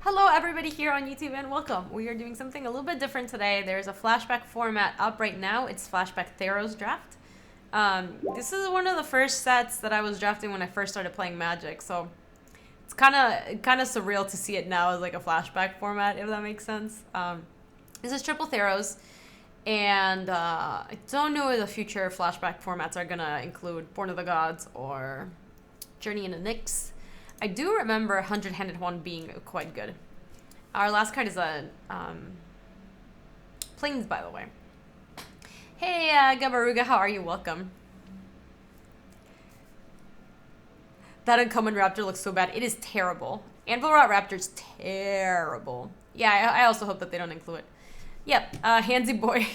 Hello everybody here on YouTube and welcome. We are doing something a little bit different today. There's a flashback format up right now. It's Flashback Theros draft. This is one of the first sets that I was drafting when I first started playing Magic, so it's kind of surreal to see it now as like a flashback format, if that makes sense. This is triple Theros, and I don't know if the future flashback formats are gonna include Born of the Gods or Journey in the Nyx. I do remember 100-handed one being quite good. Our last card is a Plains, by the way. Hey, Gabaruga, how are you? Welcome. That uncommon raptor looks so bad. It is terrible. Anvil Rot Raptor's terrible. Yeah, I also hope that they don't include it. Yep, Handsy Boy.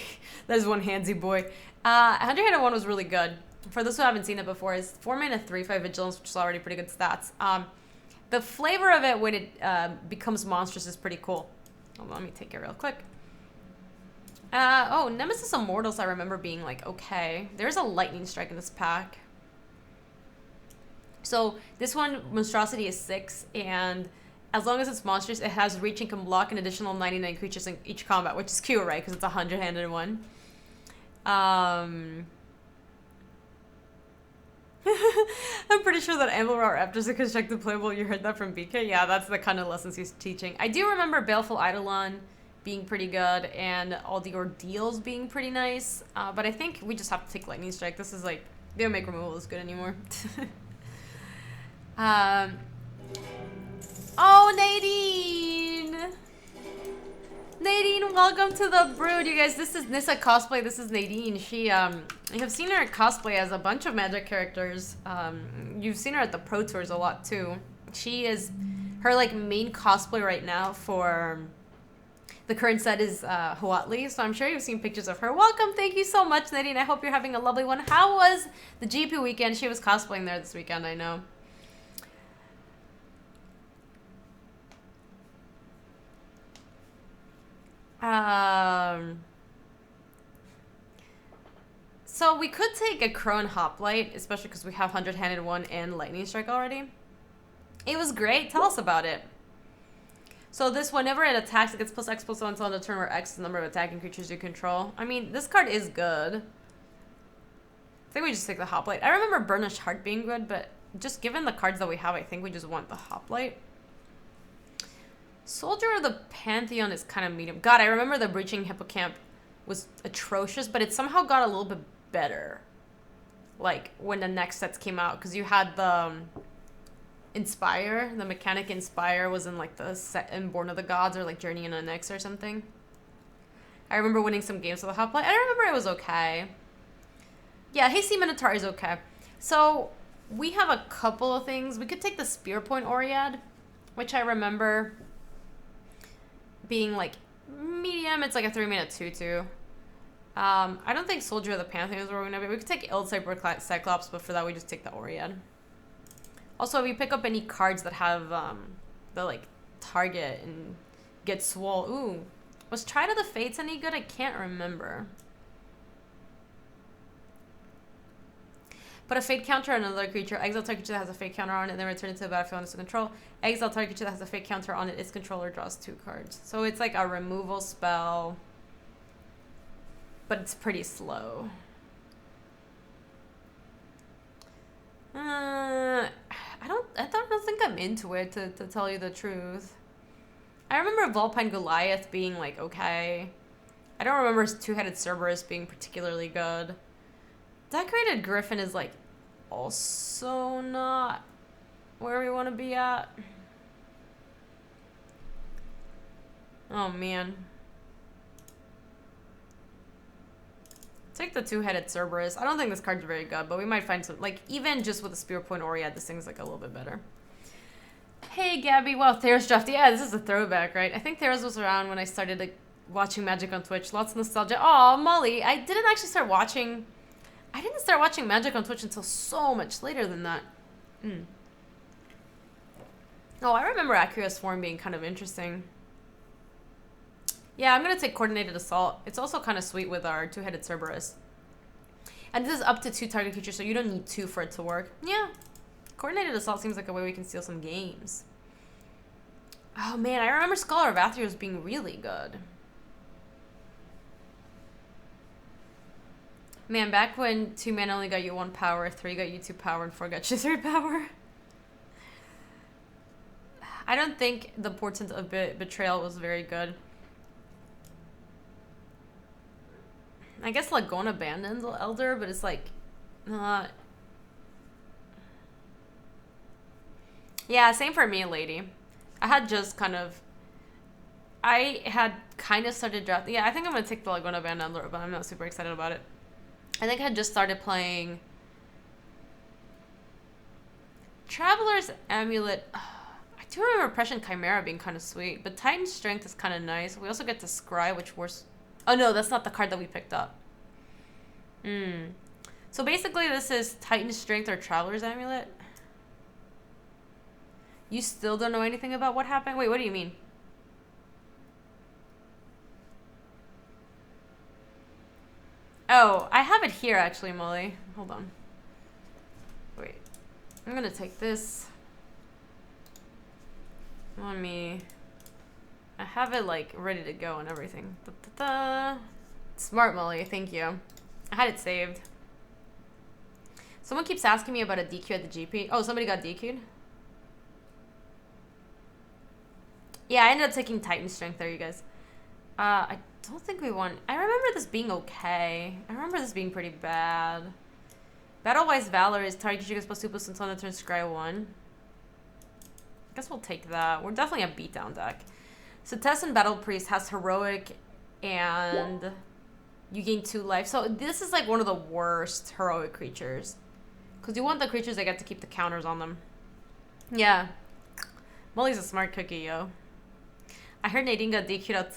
There's one Handsy Boy. 100-handed one was really good. For those who haven't seen it before, is 4 mana, 3/5 vigilance, which is already pretty good stats. The flavor of it when it becomes monstrous is pretty cool. Hold on, let me take it real quick. Oh, Nemesis Immortals I remember being like, okay. There's a lightning strike in this pack. So this one, monstrosity is 6, and as long as it's monstrous, it has reach and can block an additional 99 creatures in each combat, which is cute, right? Because it's a 100-handed one. I'm pretty sure that Anvil Rot Raptors are constructed playable. You heard that from BK? Yeah, that's the kind of lessons he's teaching. I do remember Baleful Eidolon being pretty good and all the ordeals being pretty nice. But I think we just have to take Lightning Strike. This is like, they don't make removal as good anymore. Oh, Nadine! Nadine, welcome to the Brood, you guys. This is Nissa Cosplay. This is Nadine. She, I have seen her cosplay as a bunch of Magic characters. You've seen her at the Pro Tours a lot, too. She is, her, like, main cosplay right now for the current set is Huatli, so I'm sure you've seen pictures of her. Welcome, thank you so much, Nadine. I hope you're having a lovely one. How was the GP weekend? She was cosplaying there this weekend, I know. So we could take a Crone Hoplite, especially because we have 100-handed one and Lightning Strike already. It was great. Tell us about it. So this, whenever it attacks, it gets plus X plus 1 until the turn where X is the number of attacking creatures you control. I mean, this card is good. I think we just take the Hoplite. I remember Burnished Heart being good, but just given the cards that we have, I think we just want the Hoplite. Soldier of the Pantheon is kind of medium. God, I remember the Breaching Hippocamp was atrocious, but it somehow got a little bit better. Like, when the next sets came out. Because you had the Inspire. The mechanic Inspire was in, like, the set in Born of the Gods or, like, Journey in the Nyx or something. I remember winning some games with the Hoplite. I remember it was okay. Yeah, Hasty Minotaur is okay. So, we have a couple of things. We could take the Spear Point Oread, which I remember being like medium. It's like a 3-mana 2/2. I don't think Soldier of the Pantheon is where we're gonna be. We could take Ild Cyclops, but for that we just take the Oread. Also, if you pick up any cards that have the like target and get swole. Ooh, was Tide of the Fates any good? I can't remember. Put a fate counter on another creature. Exile target creature that has a fate counter on it, and then return it to the battlefield under its control. Exile target creature that has a fate counter on it, its controller draws 2 cards. So it's like a removal spell, but it's pretty slow. I don't think I'm into it, to tell you the truth. I remember Vulpine Goliath being like okay. I don't remember Two-Headed Cerberus being particularly good. Decorated Griffin is like also not where we want to be at. Oh man. Take the Two-Headed Cerberus. I don't think this card's very good, but we might find some, like, even just with the Spear Point Oread, this thing's like a little bit better. Hey Gabby, wow, Theros draft. Yeah, this is a throwback, right? I think Theros was around when I started like watching Magic on Twitch. Lots of nostalgia. Oh, Molly, I didn't actually start watching Magic on Twitch until so much later than that. Oh, I remember Accurus Form being kind of interesting. Yeah, I'm going to take Coordinated Assault. It's also kind of sweet with our Two-Headed Cerberus. And this is up to 2 target creatures, so you don't need 2 for it to work. Yeah. Coordinated Assault seems like a way we can steal some games. Oh man, I remember Scholar of Athreos being really good. Man, back when 2 mana only got you 1 power, 3 got you 2 power, and 4 got you 3 power. I don't think the Portent of Betrayal was very good. I guess Lagona abandons Elder, but it's like not. Yeah, same for me, lady. I had kind of started drafting. Yeah, I think I'm gonna take the Laguna Abandoned, but I'm not super excited about it. I think I just started playing Traveler's Amulet. I do remember Oppression Chimera being kind of sweet, but Titan's Strength is kind of nice. We also get to Scry, which was... Oh no, that's not the card that we picked up. So basically this is Titan's Strength or Traveler's Amulet. You still don't know anything about what happened? Wait, what do you mean? Oh, I have it here actually, Molly. Hold on. Wait. I'm gonna take this. On me. I have it like ready to go and everything. Smart, Molly. Thank you. I had it saved. Someone keeps asking me about a DQ at the GP. Oh, somebody got DQ'd? Yeah, I ended up taking Titan Strength there, you guys. I don't think we won. I remember this being okay. I remember this being pretty bad. Battle-wise Valor is target creature gets +2/+1 until the turn Scry 1. I guess we'll take that. We're definitely a beatdown deck. So Tessin Battle Priest has Heroic and you gain 2 life. So this is like one of the worst Heroic creatures. Because you want the creatures that get to keep the counters on them. Yeah. Molly's a smart cookie, yo. I heard Nadine got DQ'd out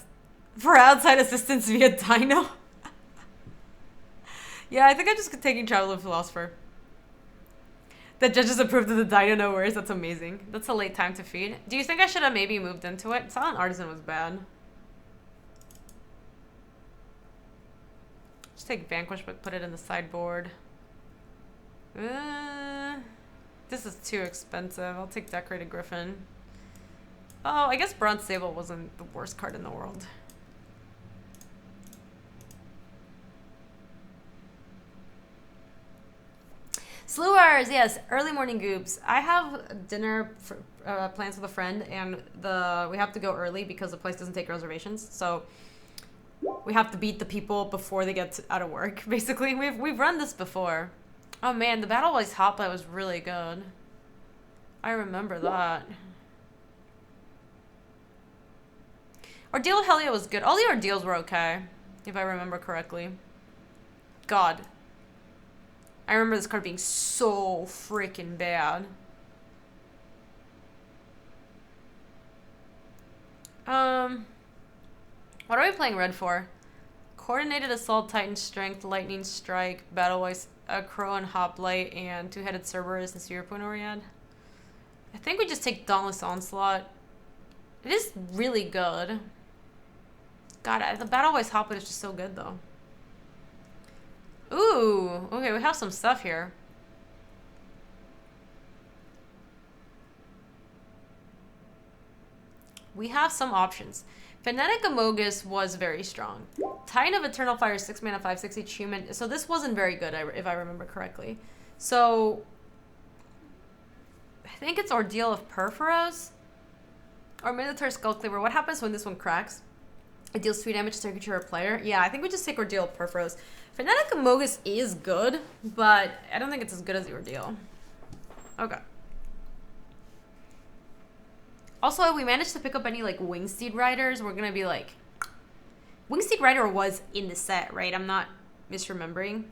for outside assistance via Dino. Yeah, I think I'm just taking Traveler Philosopher. The judges approved of the Dino, no worries. That's amazing. That's a late time to feed. Do you think I should have maybe moved into it? Silent Artisan was bad. Just take Vanquish, but put it in the sideboard. This is too expensive. I'll take Decorated Griffin. Oh, I guess Bronze Sable wasn't the worst card in the world. Slewers, yes, early morning goobs. I have dinner for, plans with a friend, and we have to go early because the place doesn't take reservations. So we have to beat the people before they get out of work. Basically, we've run this before. Oh man, the Battle-wise Hotlight was really good. I remember that. Ordeal Helia was good. All the Ordeals were okay, if I remember correctly. God. I remember this card being so freaking bad. What are we playing red for? Coordinated Assault, Titan Strength, Lightning Strike, Battle-wise, Crow and Hoplite, and Two-Headed Cerberus and Sphere Oriad. I think we just take Dauntless Onslaught. It is really good. God, the Battle-wise Hoplite is just so good, though. Ooh, okay, we have some stuff here. We have some options. Fanatic Amogus was very strong. Titan of Eternal Fire, 6 mana, 5/6 each human. So this wasn't very good, if I remember correctly. So I think it's Ordeal of Perforos or Minotaur Skullcleaver. What happens when this one cracks? It deals 3 damage to target creature or player. Yeah, I think we just take Ordeal of Perforos. Fanatic Amogus is good, but I don't think it's as good as the Ordeal. Okay. Also, if we manage to pick up any, like, Wingsteed Riders, we're gonna be, like... Wingsteed Rider was in the set, right? I'm not misremembering.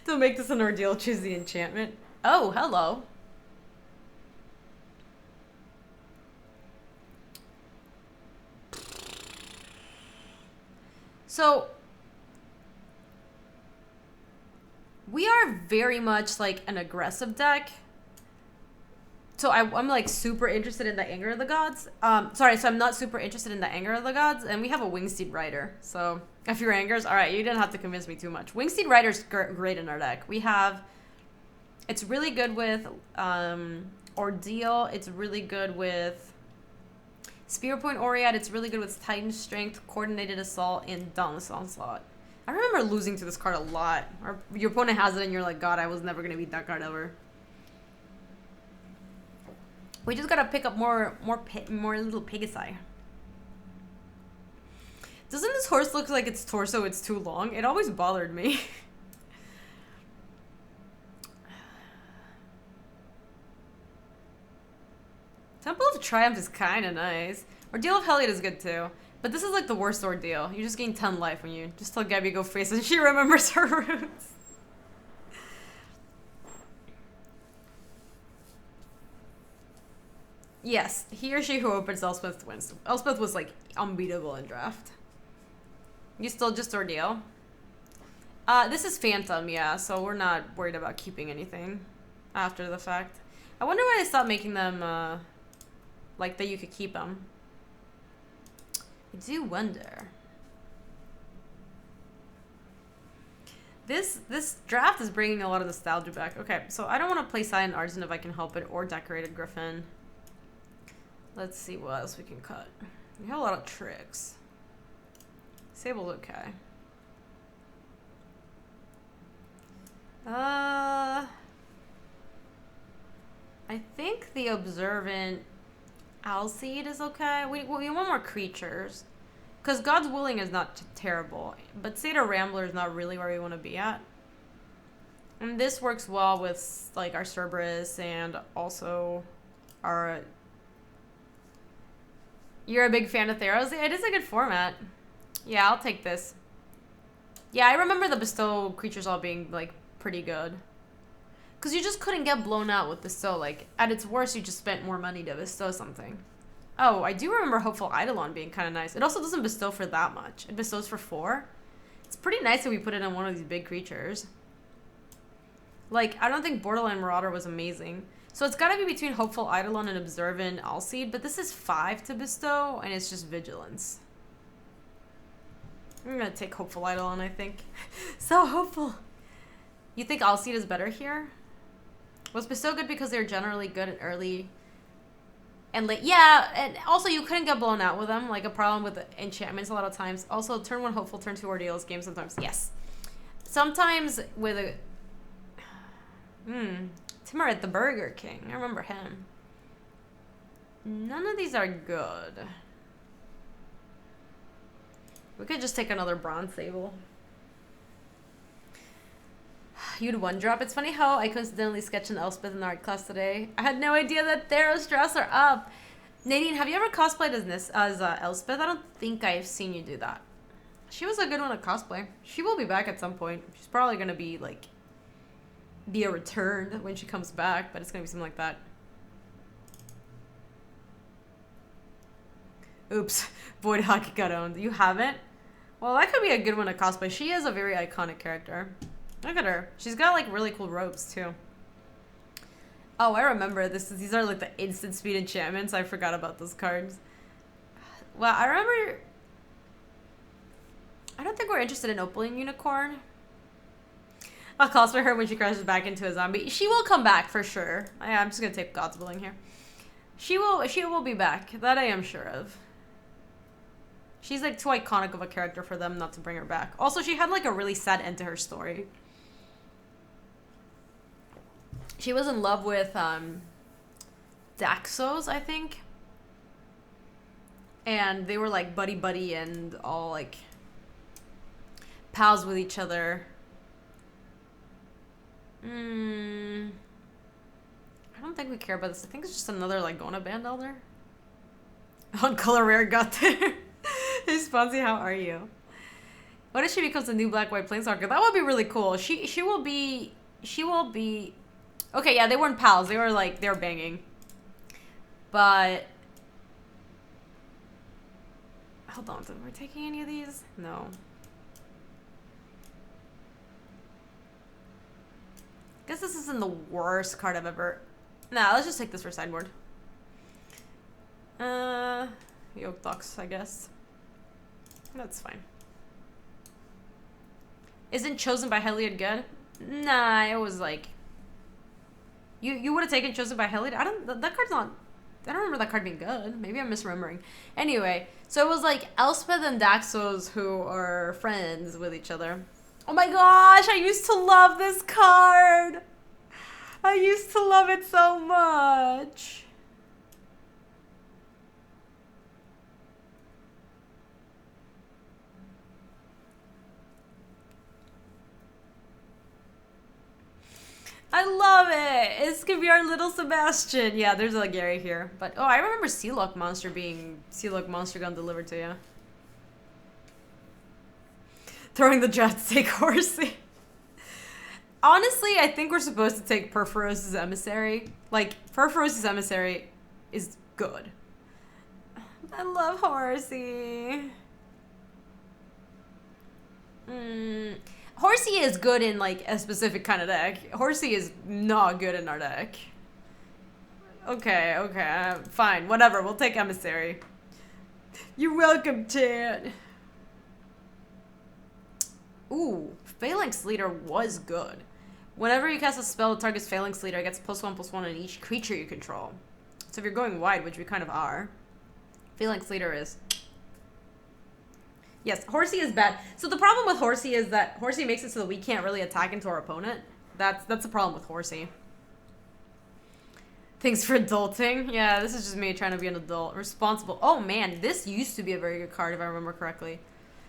To make this an ordeal, choose the enchantment. Oh, hello. So... we are very much, like, an aggressive deck. So I'm like super interested in the Anger of the Gods. So I'm not super interested in the Anger of the Gods, and we have a Wingsteed Rider. So if you're Angers, all right, you didn't have to convince me too much. Wingsteed Rider's great in our deck. We have It's really good with Ordeal. It's really good with Spear Point Oriad. It's really good with Titan Strength, Coordinated Assault, and Dauntless Onslaught. I remember losing to this card a lot. Or your opponent has it and you're like, God, I was never going to beat that card ever. We just gotta pick up more little Pegasi. Doesn't this horse look like its torso it's too long? It always bothered me. Temple of Triumph is kind of nice. Ordeal of Heliod is good too. But this is like the worst ordeal. You just gain 10 life when you just tell Gaby go face and she remembers her roots. Yes, he or she who opens Elspeth wins. Elspeth was like unbeatable in draft. You still just Ordeal? This is Phantom, yeah, so we're not worried about keeping anything after the fact. I wonder why they stopped making them, like that you could keep them. I do wonder. This draft is bringing a lot of nostalgia back. Okay, so I don't want to play Silent Artisan if I can help it, or Decorated Griffin. Let's see what else we can cut. We have a lot of tricks. Sable's okay. I think the Observant Alseid is okay. We want more creatures. Because God's Willing is not terrible. But Seder Rambler is not really where we want to be at. And this works well with like our Cerberus and also our... You're a big fan of Theros? It is a good format. Yeah, I'll take this. Yeah, I remember the Bestow creatures all being like pretty good. Because you just couldn't get blown out with Bestow. Like, at its worst, you just spent more money to bestow something. Oh, I do remember Hopeful Eidolon being kind of nice. It also doesn't bestow for that much. It bestows for 4. It's pretty nice that we put it in one of these big creatures. Like, I don't think Borderline Marauder was amazing. So it's got to be between Hopeful Eidolon and Observant Alseid, but this is 5 to bestow, and it's just Vigilance. I'm going to take Hopeful Eidolon, I think. So hopeful. You think Alseid is better here? Was Bestow good because they're generally good at early and late? Yeah, and also you couldn't get blown out with them, like a problem with enchantments a lot of times. Also, turn 1 Hopeful, turn 2 Ordeal is game sometimes. Yes. Sometimes with a... Timurith, the Burger King. I remember him. None of these are good. We could just take another Bronze Sable. You'd 1-drop. It's funny how I coincidentally sketched an Elspeth in art class today. I had no idea that Theros drafts are up. Nadine, have you ever cosplayed as Elspeth? I don't think I've seen you do that. She was a good one to cosplay. She will be back at some point. She's probably going to be like... be a return when she comes back, but it's going to be something like that. Oops. Void Hockey got owned. You haven't? Well, that could be a good one to cosplay. She is a very iconic character. Look at her. She's got like really cool robes too. Oh, I remember this. These are like the instant speed enchantments. I forgot about those cards. Well, I remember... I don't think we're interested in Opaline Unicorn. I'll cosplay her when she crashes back into a zombie. She will come back for sure. I'm just gonna take God's Willing here. She will be back. That I am sure of. She's like too iconic of a character for them not to bring her back. Also, she had like a really sad end to her story. She was in love with Daxos, I think. And they were like buddy and all like pals with each other. I don't think we care about this. I think it's just another like Gona Band Elder. On Color Rare got there. Hey Sponzy, how are you? What if she becomes a new black-white planeswalker? That would be really cool. She will be... Okay, yeah, they weren't pals. They were banging. But... Hold on, we're taking any of these? No. Guess this isn't the worst card I've ever... Nah, let's just take this for sideboard. Yoke Ducks, I guess. That's fine. Isn't Chosen by Heliod good? Nah, it was like... You would have taken Chosen by Hellied? That card's not... I don't remember that card being good. Maybe I'm misremembering. Anyway, so it was like Elspeth and Daxos who are friends with each other. Oh my gosh, I used to love this card. I used to love it so much. I love it. This could be our little Sebastian. Yeah, there's a Gary here. But, oh, I remember Sealock Monster being Sealock Monster Gun delivered to you. Throwing the jet to take Horsey. Honestly, I think we're supposed to take Perforos' Emissary. Like, Perforos' Emissary is good. I love Horsey. Horsey is good in, like, a specific kind of deck. Horsey is not good in our deck. Okay, fine, whatever, we'll take Emissary. You're welcome, Chad. Ooh, Phalanx Leader was good. Whenever you cast a spell that targets Phalanx Leader, it gets +1/+1 on each creature you control. So if you're going wide, which we kind of are, Phalanx Leader is... Yes, Horsey is bad. So the problem with Horsey is that Horsey makes it so that we can't really attack into our opponent. That's the problem with Horsey. Thanks for adulting. Yeah, this is just me trying to be an adult. Responsible. Oh man, this used to be a very good card if I remember correctly.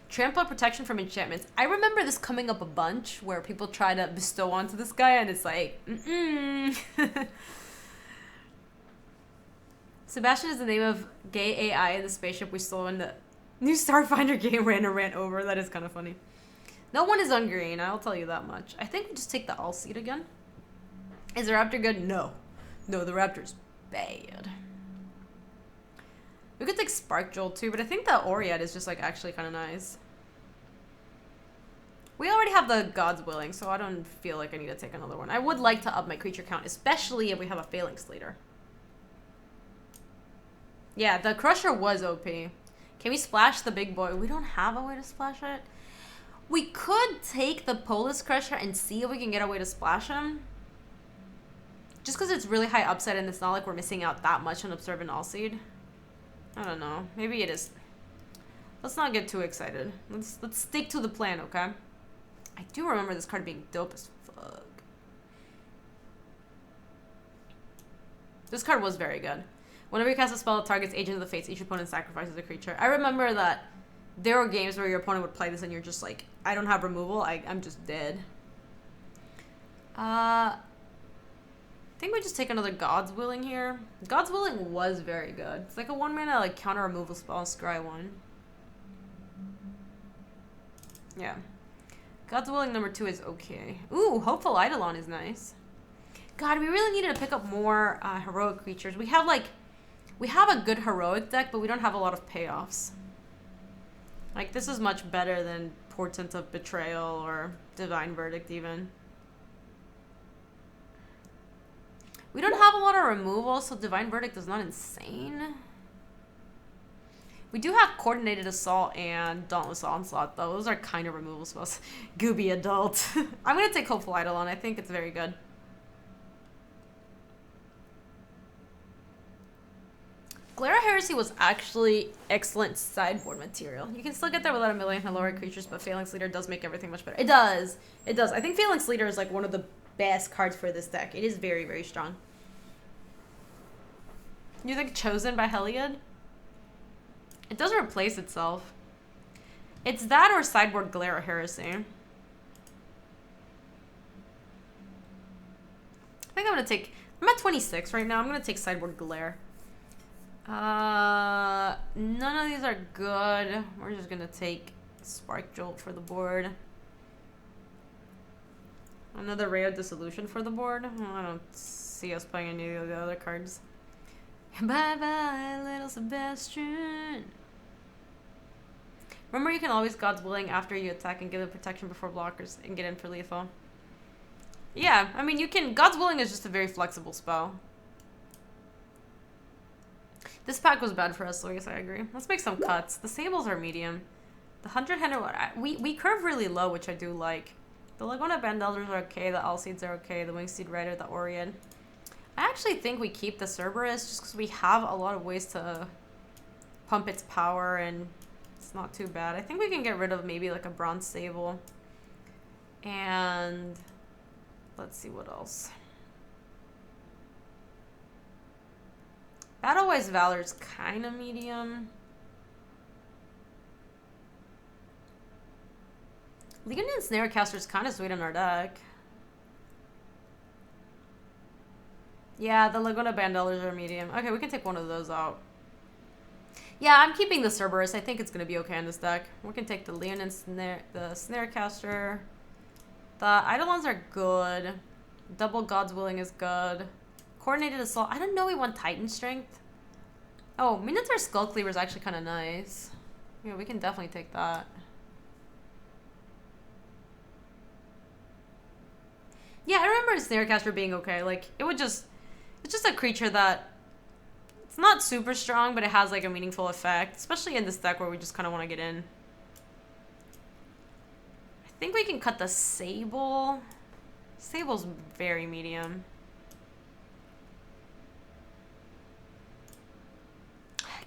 Trample protection from enchantments. I remember this coming up a bunch where people try to bestow onto this guy and it's like, Sebastian is the name of gay AI in the spaceship we stole in the new Starfinder game ran over. That is kind of funny. No one is on green, I'll tell you that much. I think we just take the all seed again. Is the Raptor good? No. No, the Raptor's bad. We could take Spark Jolt too, but I think the Oriad is just like actually kind of nice. We already have the God's Willing, so I don't feel like I need to take another one. I would like to up my creature count, especially if we have a Phalanx Leader. Yeah, the Crusher was OP. Can we splash the big boy? We don't have a way to splash it. We could take the Polis Crusher and see if we can get a way to splash him. Just because it's really high upside and it's not like we're missing out that much on Observant Allseed. I don't know. Maybe it is. Let's not get too excited. Let's stick to the plan, okay? I do remember this card being dope as fuck. This card was very good. Whenever you cast a spell that targets Agent of the Fates, each opponent sacrifices a creature. I remember that there were games where your opponent would play this and you're just like, I don't have removal, I'm just dead. I think we just take another God's Willing here. God's Willing was very good. It's like a 1-mana like counter removal spell, scry 1. Yeah. God's Willing number 2 is okay. Ooh, Hopeful Eidolon is nice. God, we really needed to pick up more heroic creatures. We have a good heroic deck, but we don't have a lot of payoffs. Like, this is much better than Portent of Betrayal or Divine Verdict even. We don't have a lot of removal, so Divine Verdict is not insane. We do have Coordinated Assault and Dauntless Onslaught, though. Those are kind of removal spells. Gooby Adult. I'm going to take Hopeful Eidolon. I think it's very good. Glera Heresy was actually excellent sideboard material. You can still get there without a million heroic creatures, but Phalanx Leader does make everything much better. It does. It does. I think Phalanx Leader is like one of the best cards for this deck. It is very, very strong. You think Chosen by Heliod? It does replace itself. It's that or sideboard Glare Heresy. I think I'm gonna take... I'm at 26 right now. I'm gonna take sideboard Glare. None of these are good. We're just gonna take Spark Jolt for the board. Another Ray of Dissolution for the board. Well, I don't see us playing any of the other cards. Bye bye, little Sebastian. Remember, you can always God's Willing after you attack and give it protection before blockers and get in for lethal. Yeah, I mean, you can... God's Willing is just a very flexible spell. This pack was bad for us, so I guess I agree. Let's make some cuts. The Sables are medium. The 100-Hander... We curve really low, which I do like. The Laguna Bandelders are okay. The Allseeds are okay. The Wingseed Rider, the Orion. I actually think we keep the Cerberus just because we have a lot of ways to pump its power and it's not too bad. I think we can get rid of maybe like a Bronze Sable. And let's see what else. Battle-wise Valor's kind of medium. Leonin Snarecaster's kind of sweet in our deck. Yeah, the Laguna Bandellas are medium. Okay, we can take one of those out. Yeah, I'm keeping the Cerberus. I think it's going to be okay in this deck. We can take the Leonin the Snarecaster. The Eidolons are good. Double God's Willing is good. Coordinated Assault. I didn't know we want Titan Strength. Oh, Minotaur Skullcleaver is actually kind of nice. Yeah, we can definitely take that. Yeah, I remember Snarecaster being okay. Like, it's just a creature that, it's not super strong, but it has like a meaningful effect, especially in this deck where we just kind of want to get in. I think we can cut the Sable. Sable's very medium.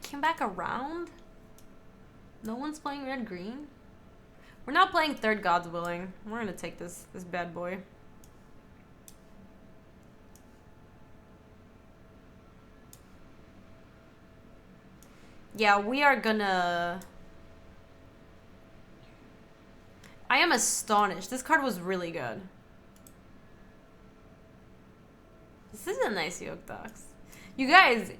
Came back around? No one's playing red-green? We're not playing third God's Willing. We're gonna take this bad boy. Yeah, we are gonna... I am astonished. This card was really good. This is a nice Yoke Docs. You guys,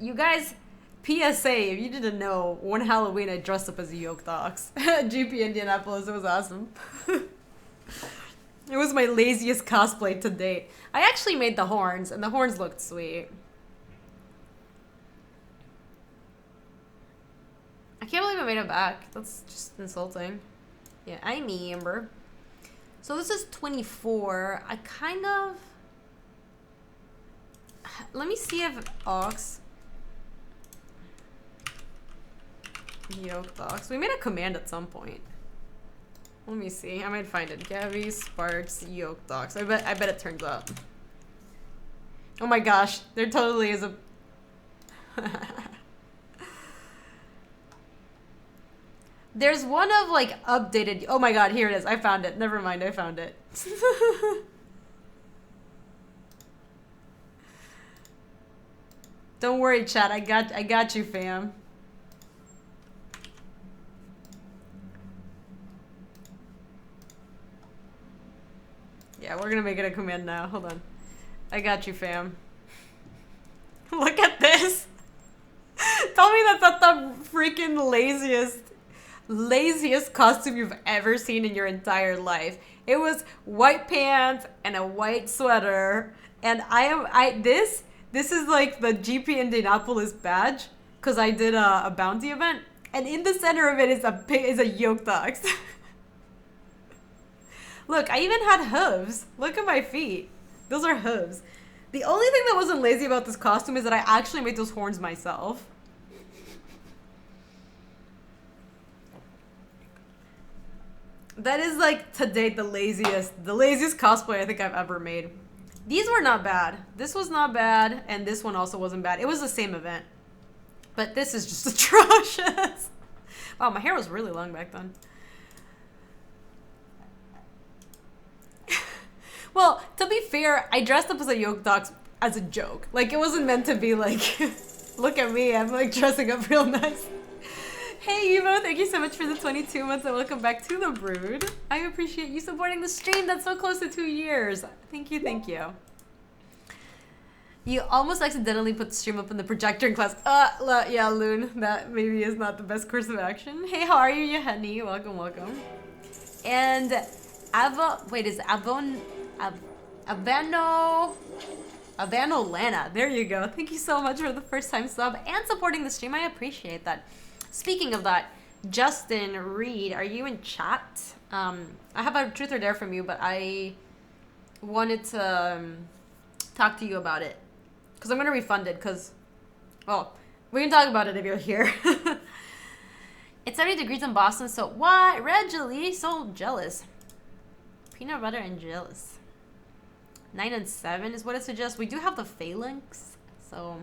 PSA, if you didn't know, one Halloween I dressed up as a Yoke Docs. GP Indianapolis, it was awesome. It was my laziest cosplay to date. I actually made the horns, and the horns looked sweet. I can't believe I made it back. That's just insulting. Yeah, I'm Amber. So this is 24. I kind of... Let me see if Ox... Yoke Docs. We made a command at some point. Let me see. I might find it. Gaby, Spartz, Yoke Docs. I bet it turns up. Oh my gosh. There totally is a... There's one of like updated... Oh my god, here it is. I found it. Never mind, I found it. Don't worry, chat. I got you, fam. Yeah, we're gonna make it a command now. Hold on. I got you, fam. Look at this. Tell me that's not the freaking laziest costume you've ever seen in your entire life. It was white pants and a white sweater, and this is like the GP Indianapolis badge because I did a bounty event, and in the center of it is a Yoke Docs. Look, I even had hooves. Look at my feet. Those are hooves. The only thing that wasn't lazy about this costume is that I actually made those horns myself. That is like to date the laziest cosplay I think I've ever made. These were not bad. This was not bad, and this one also wasn't bad. It was the same event. But this is just atrocious. Wow, my hair was really long back then. Well, to be fair, I dressed up as a Yoke Docs as a joke. Like, it wasn't meant to be like, look at me, I'm like dressing up real nice. Hey, Evo, thank you so much for the 22 months and welcome back to the Brood. I appreciate you supporting the stream. That's so close to 2 years. Thank you, thank you. You almost accidentally put the stream up in the projector in class. Yeah, Loon, that maybe is not the best course of action. Hey, how are you, you honey? Welcome, welcome. And Avano Lana. There you go. Thank you so much for the first time sub and supporting the stream. I appreciate that. Speaking of that, Justin Reed, are you in chat? I have a truth or dare from you, but I wanted to talk to you about it because I'm going to refund it because, well, we can talk about it if you're here. It's 70 degrees in Boston, so what? Red Jelly, so jealous. Peanut butter and jealous. 9 and 7 is what it suggests. We do have the phalanx, so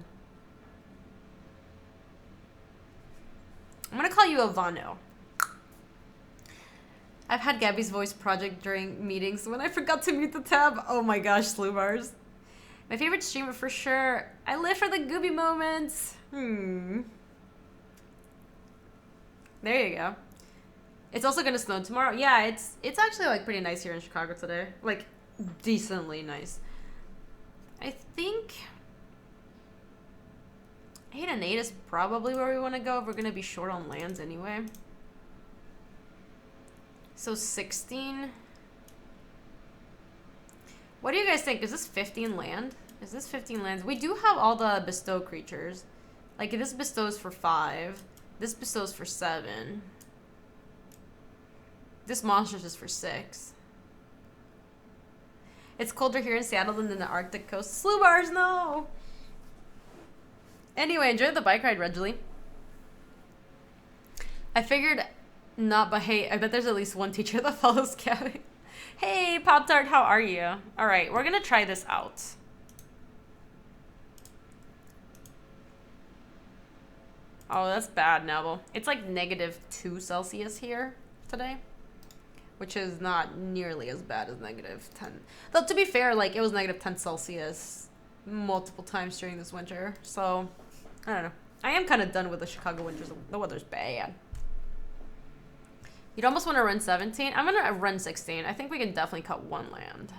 I'm gonna call you Ivano. I've had Gabby's voice project during meetings when I forgot to mute the tab. Oh my gosh, slew bars. My favorite streamer for sure. I live for the Gaby moments. There you go. It's also gonna snow tomorrow. Yeah, it's actually like pretty nice here in Chicago today. Like decently nice. I think 8 and 8 is probably where we want to go if we're gonna be short on lands anyway. So 16. What do you guys think? Is this 15 land? Is this 15 lands? We do have all the bestow creatures. Like this bestows for 5. This bestows for 7. This monster's just for 6. It's colder here in Seattle than in the Arctic coast. Slew bars, no! Anyway, enjoy the bike ride, Reggie. I figured not, but hey, I bet there's at least one teacher that follows Gaby. Hey, Pop-Tart, how are you? Alright, we're gonna try this out. Oh, that's bad, Neville. It's like -2 Celsius here today, which is not nearly as bad as -10. Though, to be fair, like, it was -10 Celsius multiple times during this winter, so I don't know. I am kind of done with the Chicago winters. The weather's bad. You'd almost want to run 17. I'm going to run 16. I think we can definitely cut 1 land.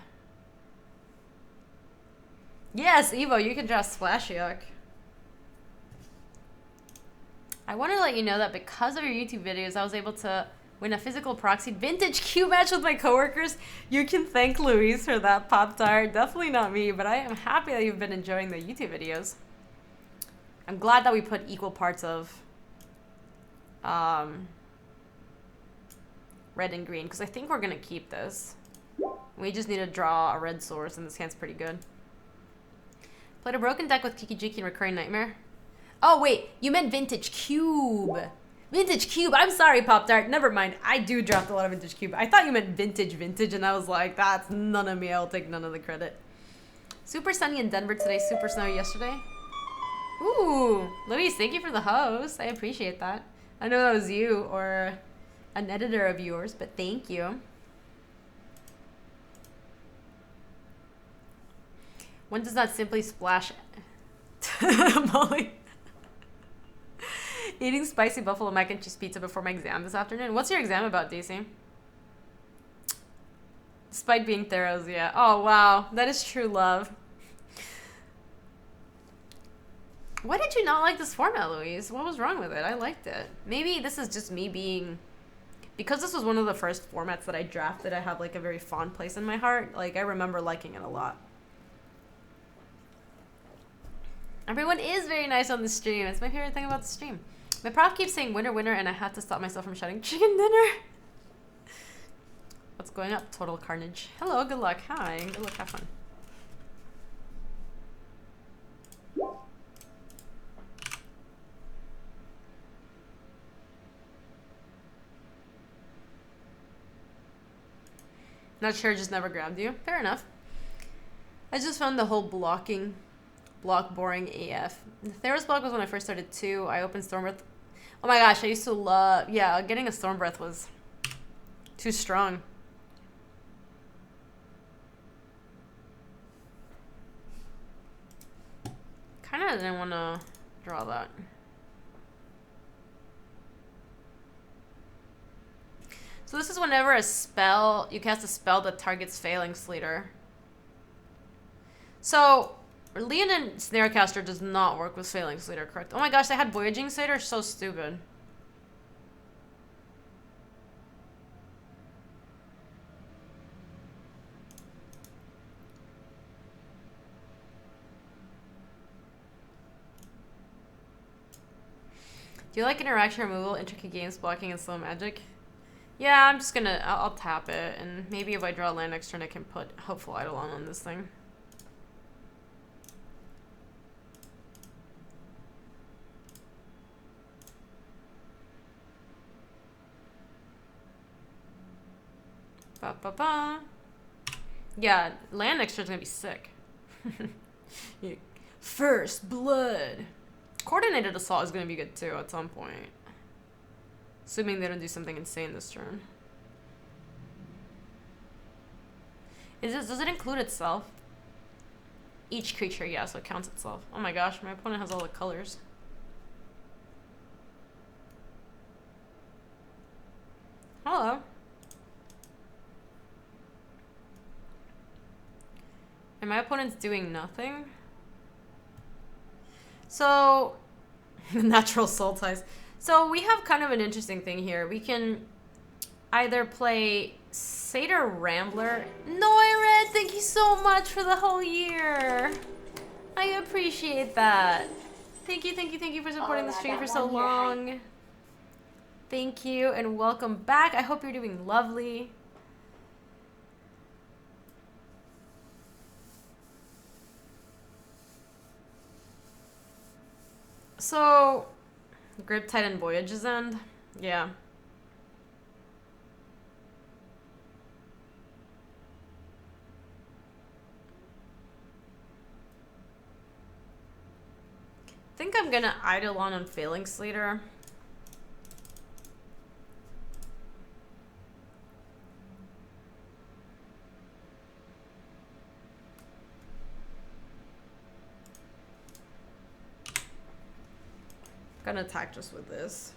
Yes, Evo, you can draw Splash Yuck. I want to let you know that because of your YouTube videos, I was able to win a physical proxy vintage cube match with my coworkers. You can thank Louise for that, Pop-Tart. Definitely not me, but I am happy that you've been enjoying the YouTube videos. I'm glad that we put equal parts of red and green, because I think we're going to keep this. We just need to draw a red source, and this hand's pretty good. Played a broken deck with Kiki Jiki and Recurring Nightmare. Oh, wait, you meant Vintage Cube. Vintage Cube. I'm sorry, Pop-Tart. Never mind. I do draft a lot of Vintage Cube. I thought you meant Vintage, and I was like, that's none of me. I'll take none of the credit. Super sunny in Denver today. Super snowy yesterday. Ooh, Louise, thank you for the host. I appreciate that. I know that was you or an editor of yours, but thank you. One does not simply splash Molly. Eating spicy buffalo mac and cheese pizza before my exam this afternoon. What's your exam about, Daisy? Despite being Theros, yeah. Oh, wow. That is true love. Why did you not like this format, Louise? What was wrong with it? I liked it. Maybe this is just me being... Because this was one of the first formats that I drafted, I have like a very fond place in my heart. Like, I remember liking it a lot. Everyone is very nice on the stream. It's my favorite thing about the stream. My prof keeps saying winner, winner, and I have to stop myself from shouting chicken dinner. What's going up? Total carnage. Hello, good luck. Hi, good luck, have fun. Not sure, just never grabbed you. Fair enough. I just found the whole block boring AF. The Theros block was when I first started too. I opened Stormbreath. Oh my gosh, I used to love... Yeah, getting a Stormbreath was too strong. Kind of didn't want to draw that. So this is whenever a spell... You cast a spell that targets Phalanx Leader. So... Leonin Snarecaster does not work with Phalanx Leader, correct? Oh my gosh, they had Voyaging Satyr? So stupid. Do you like interaction removal, intricate games, blocking, and slow magic? Yeah, I'm just gonna... I'll tap it, and maybe if I draw land next turn, I can put Hopeful Eidolon on this thing. Ba ba ba. Yeah, land next turn is gonna be sick. Yeah. First blood. Coordinated assault is gonna be good too at some point. Assuming they don't do something insane this turn. Does it include itself? Each creature, yeah, so it counts itself. Oh my gosh, my opponent has all the colors. Hello. And my opponent's doing nothing? So, natural soul ties. So we have kind of an interesting thing here. We can either play Satyr Rambler. Noired, thank you so much for the whole year. I appreciate that. Thank you for supporting the stream for so long. Thank you and welcome back. I hope you're doing lovely. So, Grip Titan Voyages End? Yeah. I think I'm gonna Eidolon on Phalanx Leader. Gonna attack just with this.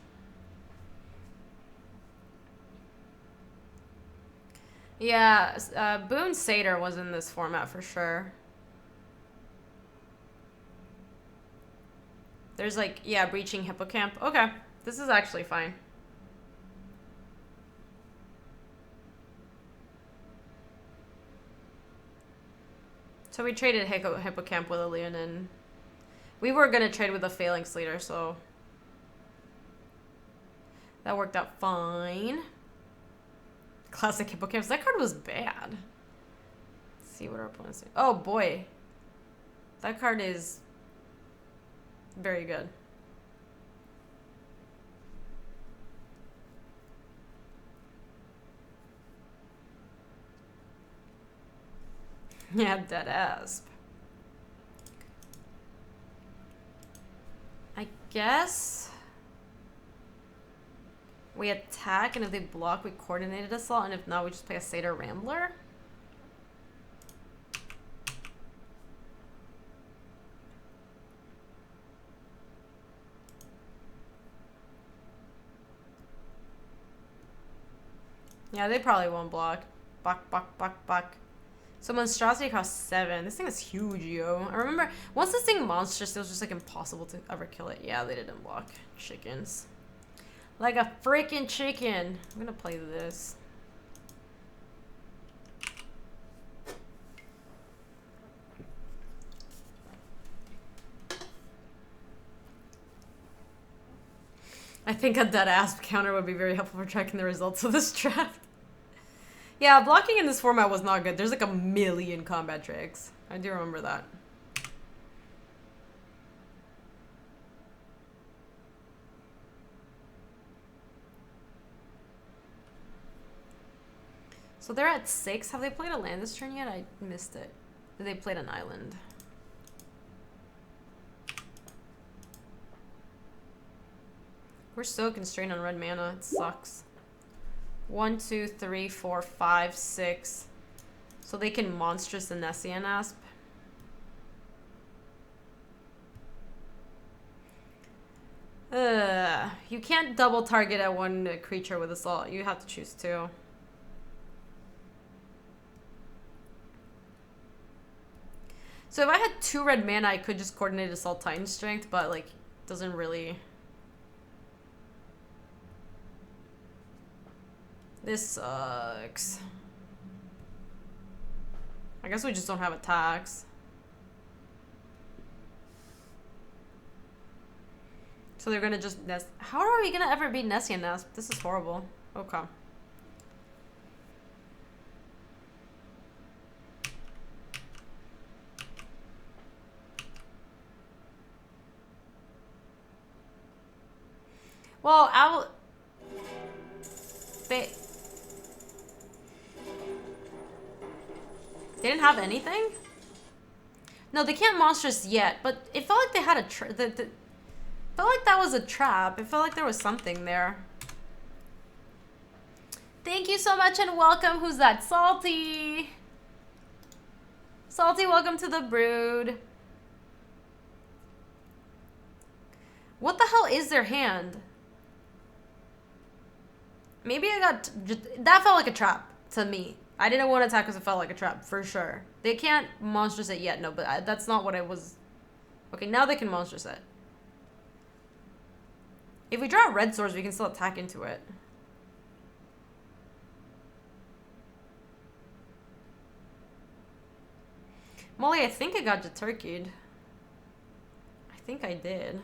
Yeah, Boone Satyr was in this format for sure. There's like, yeah, Breaching Hippocamp. Okay, this is actually fine. So we traded Hippocamp with a Leonin. We were gonna trade with a Phalanx Leader, so that worked out fine. Classic Hippocamps. That card was bad. Let's see what our opponents do. Oh boy. That card is very good. Yeah, Dead Asp. I guess we attack, and if they block, we Coordinated Assault, and if not, we just play a Satyr Rambler. Yeah, they probably won't block. Buck. So Monstrosity costs 7. This thing is huge, yo. I remember once this thing monstrous, it was just like impossible to ever kill it. Yeah, they didn't block. Chickens. Like a freaking chicken. I'm gonna play this. I think a Dead Asp counter would be very helpful for tracking the results of this draft. Yeah, blocking in this format was not good. There's like a million combat tricks. I do remember that. So they're at 6. Have they played a land this turn yet? I missed it. They played an island. We're so constrained on red mana. It sucks. 1, 2, 3, 4, 5, 6. So they can monstrous the Nessian Asp. You can't double target at one creature with assault. You have to choose 2. So if I had 2 red mana, I could just coordinate Assault Titan Strength, but like, doesn't really. This sucks. I guess we just don't have attacks. So they're gonna just nest. How are we gonna ever beat Nessian Asp? This is horrible. Okay. Well, They didn't have anything? No, they can't monstrous yet, but it felt like they had a felt like that was a trap. It felt like there was something there. Thank you so much and welcome. Who's that? Salty. Salty, welcome to the brood. What the hell is their hand? Maybe I got... that felt like a trap to me. I didn't want to attack because it felt like a trap, for sure. They can't monstrous it yet, no, but that's not what I was... Okay, now they can monstrous it. If we draw red swords, we can still attack into it. Molly, I think I got you turkeyed. I think I did.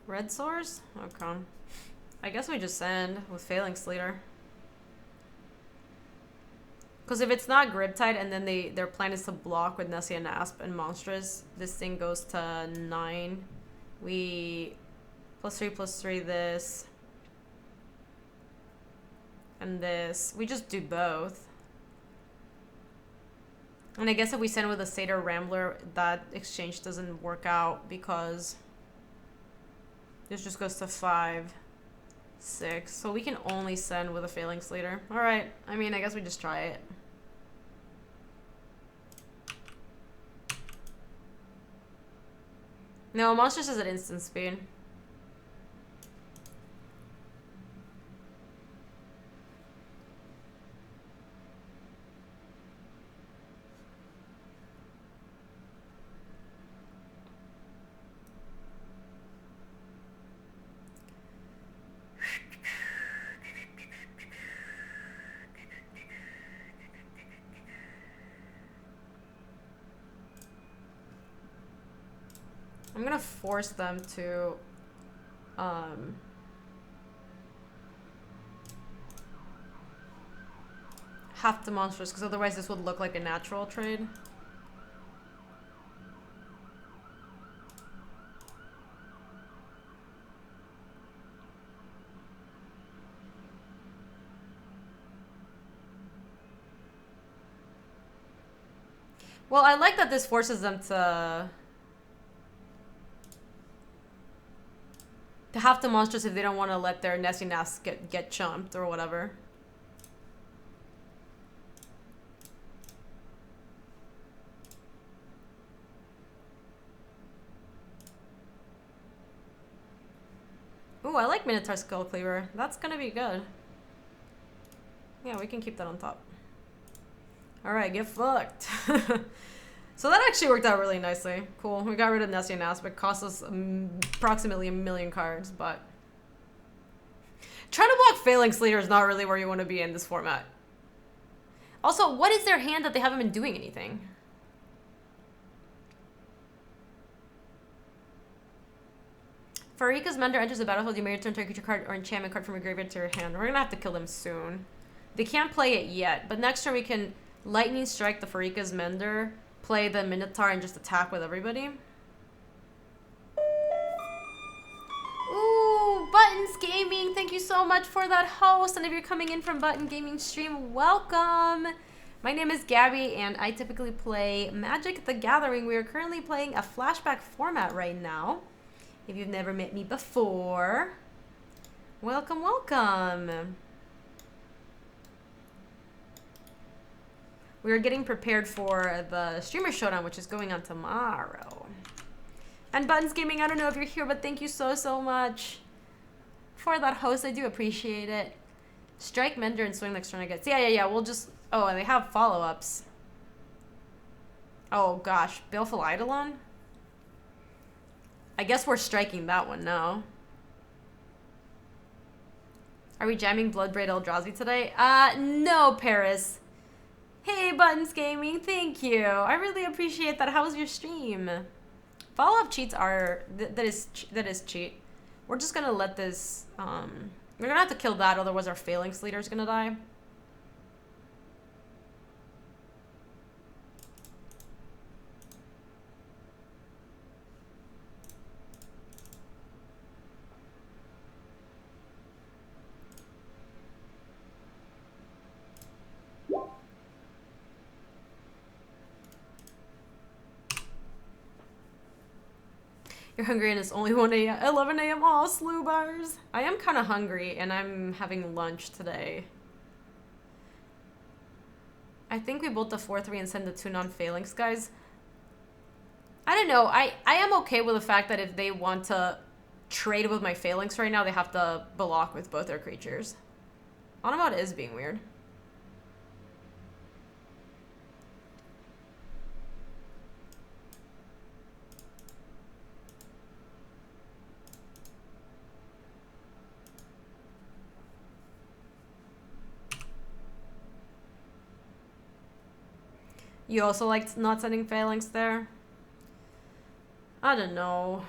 Red swords? Okay. I guess we just send with Failing Sleater. Because if it's not Griptide and then their plan is to block with Nessie and Asp and Monstrous, this thing goes to 9. We +3/+3 this. And this. We just do both. And I guess if we send with a Satyr Rambler, that exchange doesn't work out because this just goes to 5, 6. So we can only send with a Failing Sleater. Alright. I mean, I guess we just try it. No, Monstrous is at instant speed. I'm gonna force them to have to monstrous, because otherwise this would look like a natural trade. Well, I like that this forces them to have to monstrous if they don't want to let their Nessie Nast get chumped or whatever. Ooh, I like Minotaur Skull Cleaver. That's gonna be good. Yeah, we can keep that on top. Alright, get fucked. So that actually worked out really nicely. Cool. We got rid of Nessie and Aspect. Cost us approximately 1,000,000 cards, but... Trying to block Failing Sleater is not really where you want to be in this format. Also, what is their hand that they haven't been doing anything? Farika's Mender enters the battlefield. You may return to a creature card or enchantment card from your graveyard to your hand. We're gonna have to kill them soon. They can't play it yet, but next turn we can Lightning Strike the Farika's Mender, play the Minotaur, and just attack with everybody. Ooh, Buttons Gaming, thank you so much for that host. And if you're coming in from Button Gaming stream, welcome. My name is Gabby, and I typically play Magic the Gathering. We are currently playing a flashback format right now. If you've never met me before, welcome, welcome. We are getting prepared for the Streamer Showdown, which is going on tomorrow. And Buttons Gaming, I don't know if you're here, but thank you so, so much for that host. I do appreciate it. Strike Mender and swing next turn I guess. Yeah. We'll just... Oh, and they have follow-ups. Oh, gosh. Baleful Eidolon? I guess we're striking that one now. Are we jamming Bloodbraid Eldrazi today? No, Paris. Hey, Buttons Gaming, thank you. I really appreciate that. How was your stream? Follow-up cheats are... That is cheat. We're just gonna let this... We're gonna have to kill that, otherwise our Failing Sleater's gonna die. You're hungry and it's only 1 a.m. 11 a.m. Aw, slew bars. I am kind of hungry and I'm having lunch today. I think we bolt the 4-3 and send the 2 non-phalanx guys. I don't know. I am okay with the fact that if they want to trade with my phalanx right now, they have to block with both their creatures. Automat is being weird. You also like not sending phalanx there? I don't know.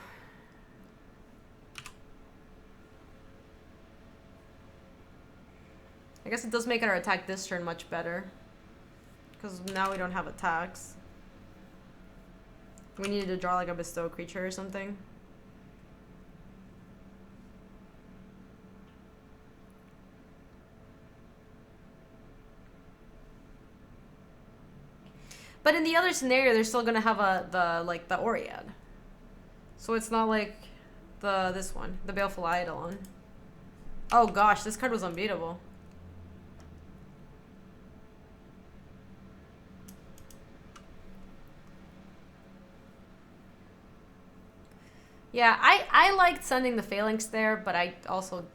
I guess it does make our attack this turn much better. Because now we don't have attacks. We needed to draw like a bestow creature or something. But in the other scenario, they're still gonna have the Oread. So it's not like this one, the Baleful Eidolon. Oh gosh, this card was unbeatable. Yeah, I liked sending the phalanx there, but I also...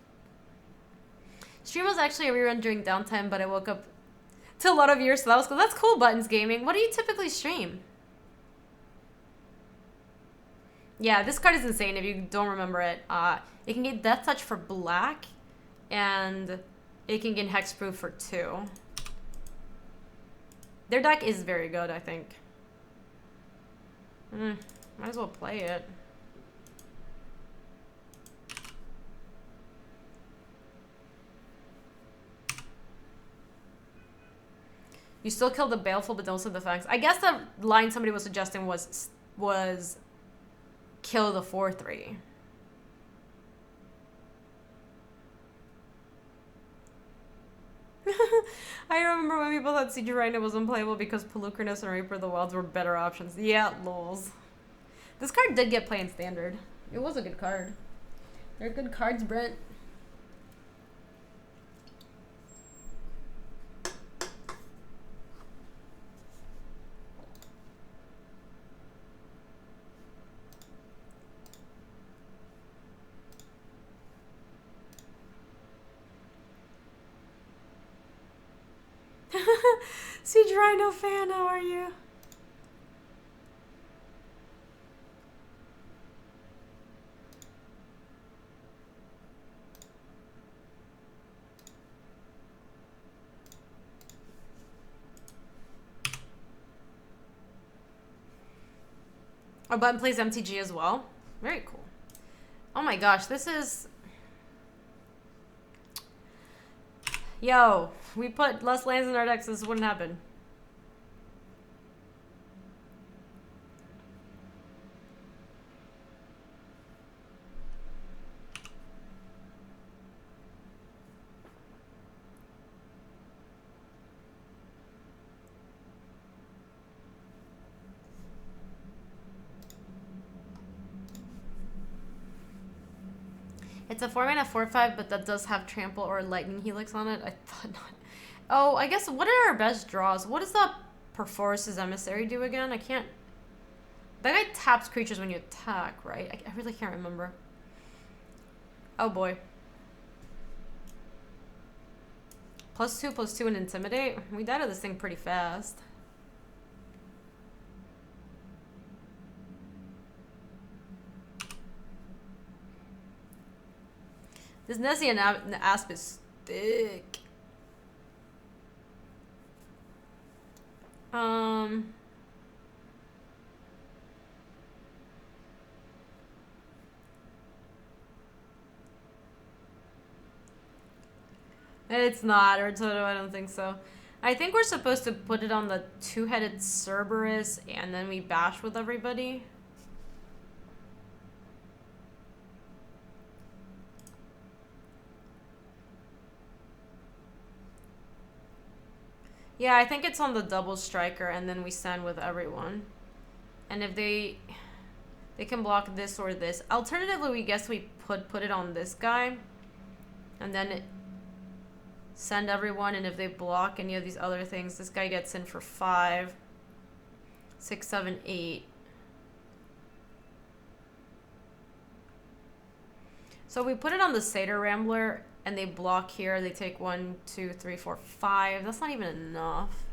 Stream was actually a rerun during downtime, but I woke up to a lot of yours, so that was cool. That's cool, Buttons Gaming. What do you typically stream? Yeah, this card is insane if you don't remember it. It can get Death Touch for black, and it can get Hexproof for 2. Their deck is very good, I think. Might as well play it. You still kill the Baleful, but don't send the Phalanx. I guess the line somebody was suggesting was kill the 4-3. I remember when people thought Siege Rhino was unplayable because Pelucrinus and Reaper of the Wilds were better options. Yeah, lols. This card did get play in Standard. It was a good card. They're good cards, Brent. Siege Rhino fan, how are you? Oh, Button plays MTG as well. Very cool. Oh my gosh, this is... Yo, we put less lands in our decks, this wouldn't happen. It's a 4-mana 4/5, but that does have Trample or Lightning Helix on it. I thought not. Oh, I guess what are our best draws? What does the Perforce's Emissary do again? I can't... That guy taps creatures when you attack, right? I really can't remember. Oh boy. +2/+2 and Intimidate? We died of this thing pretty fast. This Nessie and Asp is thick. It's not, or Toto, I don't think so. I think we're supposed to put it on the 2-headed Cerberus, and then we bash with everybody. Yeah, I think it's on the double striker, and then we send with everyone. And if they They can block this or this. Alternatively, we guess we put it on this guy. And then send everyone, and if they block any of these other things, this guy gets in for 5, 6, 7, 8. So we put it on the Satyr Rambler, and they block here. They take 1, 2, 3, 4, 5. That's not even enough.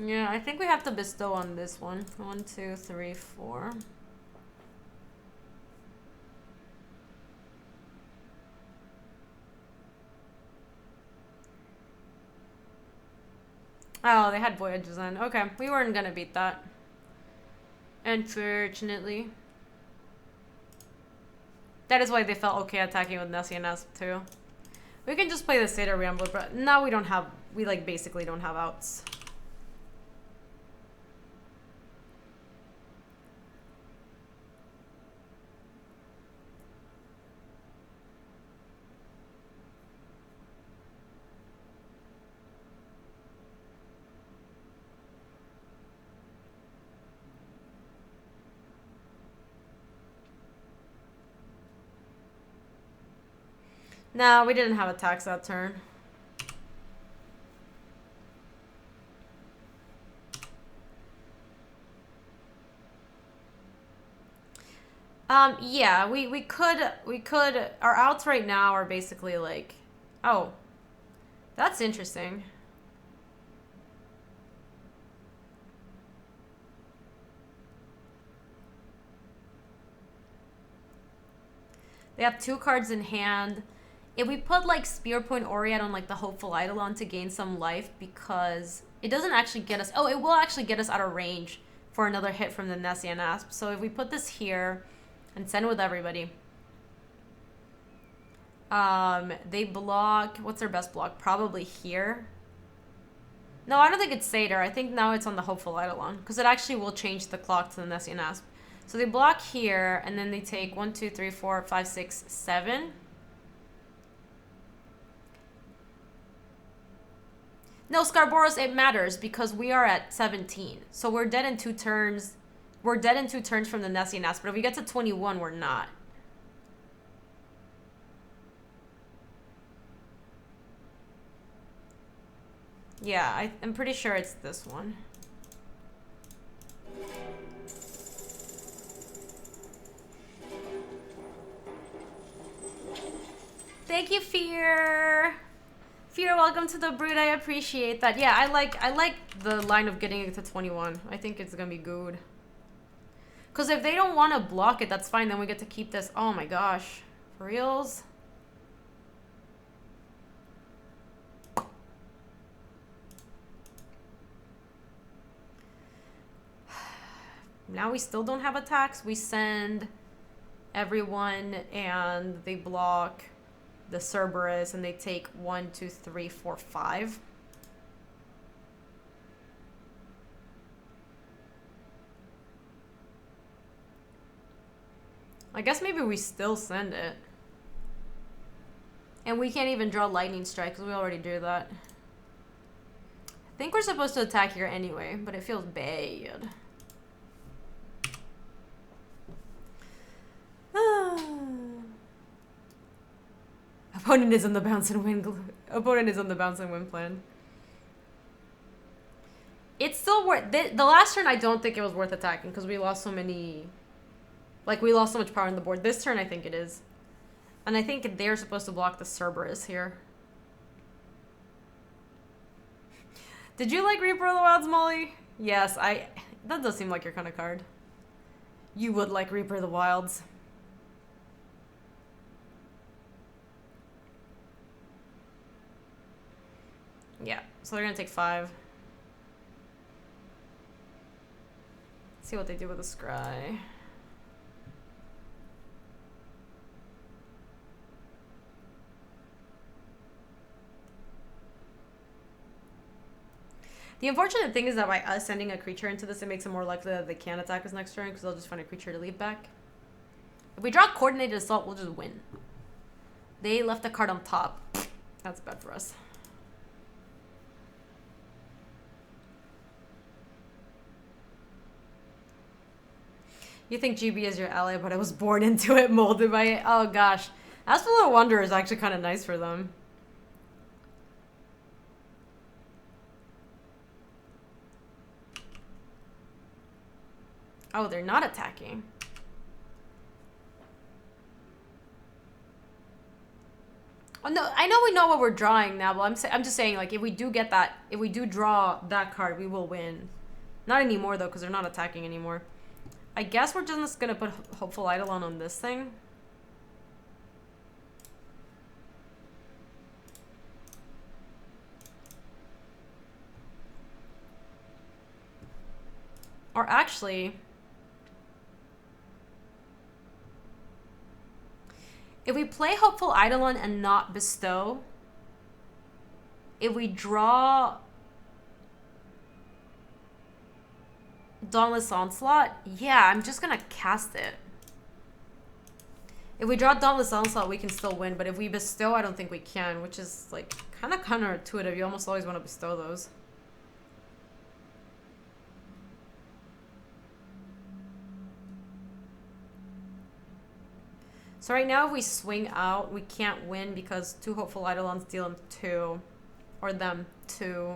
Yeah, I think we have to bestow on this one. 1, 2, 3, 4. Oh, they had Voyages in. Okay, we weren't gonna beat that. Unfortunately. That is why they felt okay attacking with Nessie and Asp too. We can just play the Satyr Rambler, but now we don't have... We, like, basically don't have outs. No, we didn't have attacks that turn. Yeah, we could, our outs right now are basically like, oh, that's interesting. They have 2 cards in hand. If we put like Spear Point Oriat on like the Hopeful Eidolon to gain some life, because it doesn't actually get us, oh, it will actually get us out of range for another hit from the Nessie and Asp. So if we put this here and send with everybody, they block, what's their best block? Probably here. No, I don't think it's Satyr. I think now it's on the Hopeful Eidolon, because it actually will change the clock to the Nessie and Asp. So they block here, and then they take 1, 2, 3, 4, 5, 6, 7. No, Scarboros, it matters because we are at 17. So we're dead in 2 turns. We're dead in 2 turns from the Nessie and Asp, but if we get to 21, we're not. Yeah, I'm pretty sure it's this one. Thank you, Fear. Fear, welcome to the brood. I appreciate that. Yeah, I like the line of getting it to 21. I think it's gonna be good. Because if they don't want to block it, that's fine. Then we get to keep this. Oh my gosh. For reals? Now we still don't have attacks. We send everyone and they block the Cerberus and they take 1, 2, 3, 4, 5. I guess maybe we still send it. And we can't even draw Lightning Strike because we already do that. I think we're supposed to attack here anyway, but it feels bad. Opponent is on the bounce and win. Opponent is on the bounce and win plan. It's still worth the last turn. I don't think it was worth attacking because we lost so many. Like we lost so much power on the board. This turn, I think it is, and I think they're supposed to block the Cerberus here. Did you like Reaper of the Wilds, Molly? Yes, that does seem like your kind of card. You would like Reaper of the Wilds. Yeah, so they're gonna take 5. Let's see what they do with the Scry. The unfortunate thing is that by us sending a creature into this, it makes it more likely that they can attack us next turn because they'll just find a creature to leave back. If we draw Coordinated Assault, we'll just win. They left a card on top. That's bad for us. You think GB is your ally, but I was born into it, molded by it. Oh gosh. Asphodel Wanderer is actually kind of nice for them. Oh, they're not attacking. Oh, no, I know we know what we're drawing now, but I'm just saying, like, if we do get that, if we do draw that card, we will win. Not anymore, though, because they're not attacking anymore. I guess we're just gonna put Hopeful Eidolon on this thing. Or actually... if we play Hopeful Eidolon and not Bestow, if we draw Dauntless Onslaught, yeah, I'm just gonna cast it. If we draw Dauntless Onslaught, we can still win, but if we Bestow, I don't think we can, which is, like, kind of counterintuitive. You almost always want to Bestow those. So right now, if we swing out, we can't win because 2 Hopeful Eidolons deal them 2. Or them 2.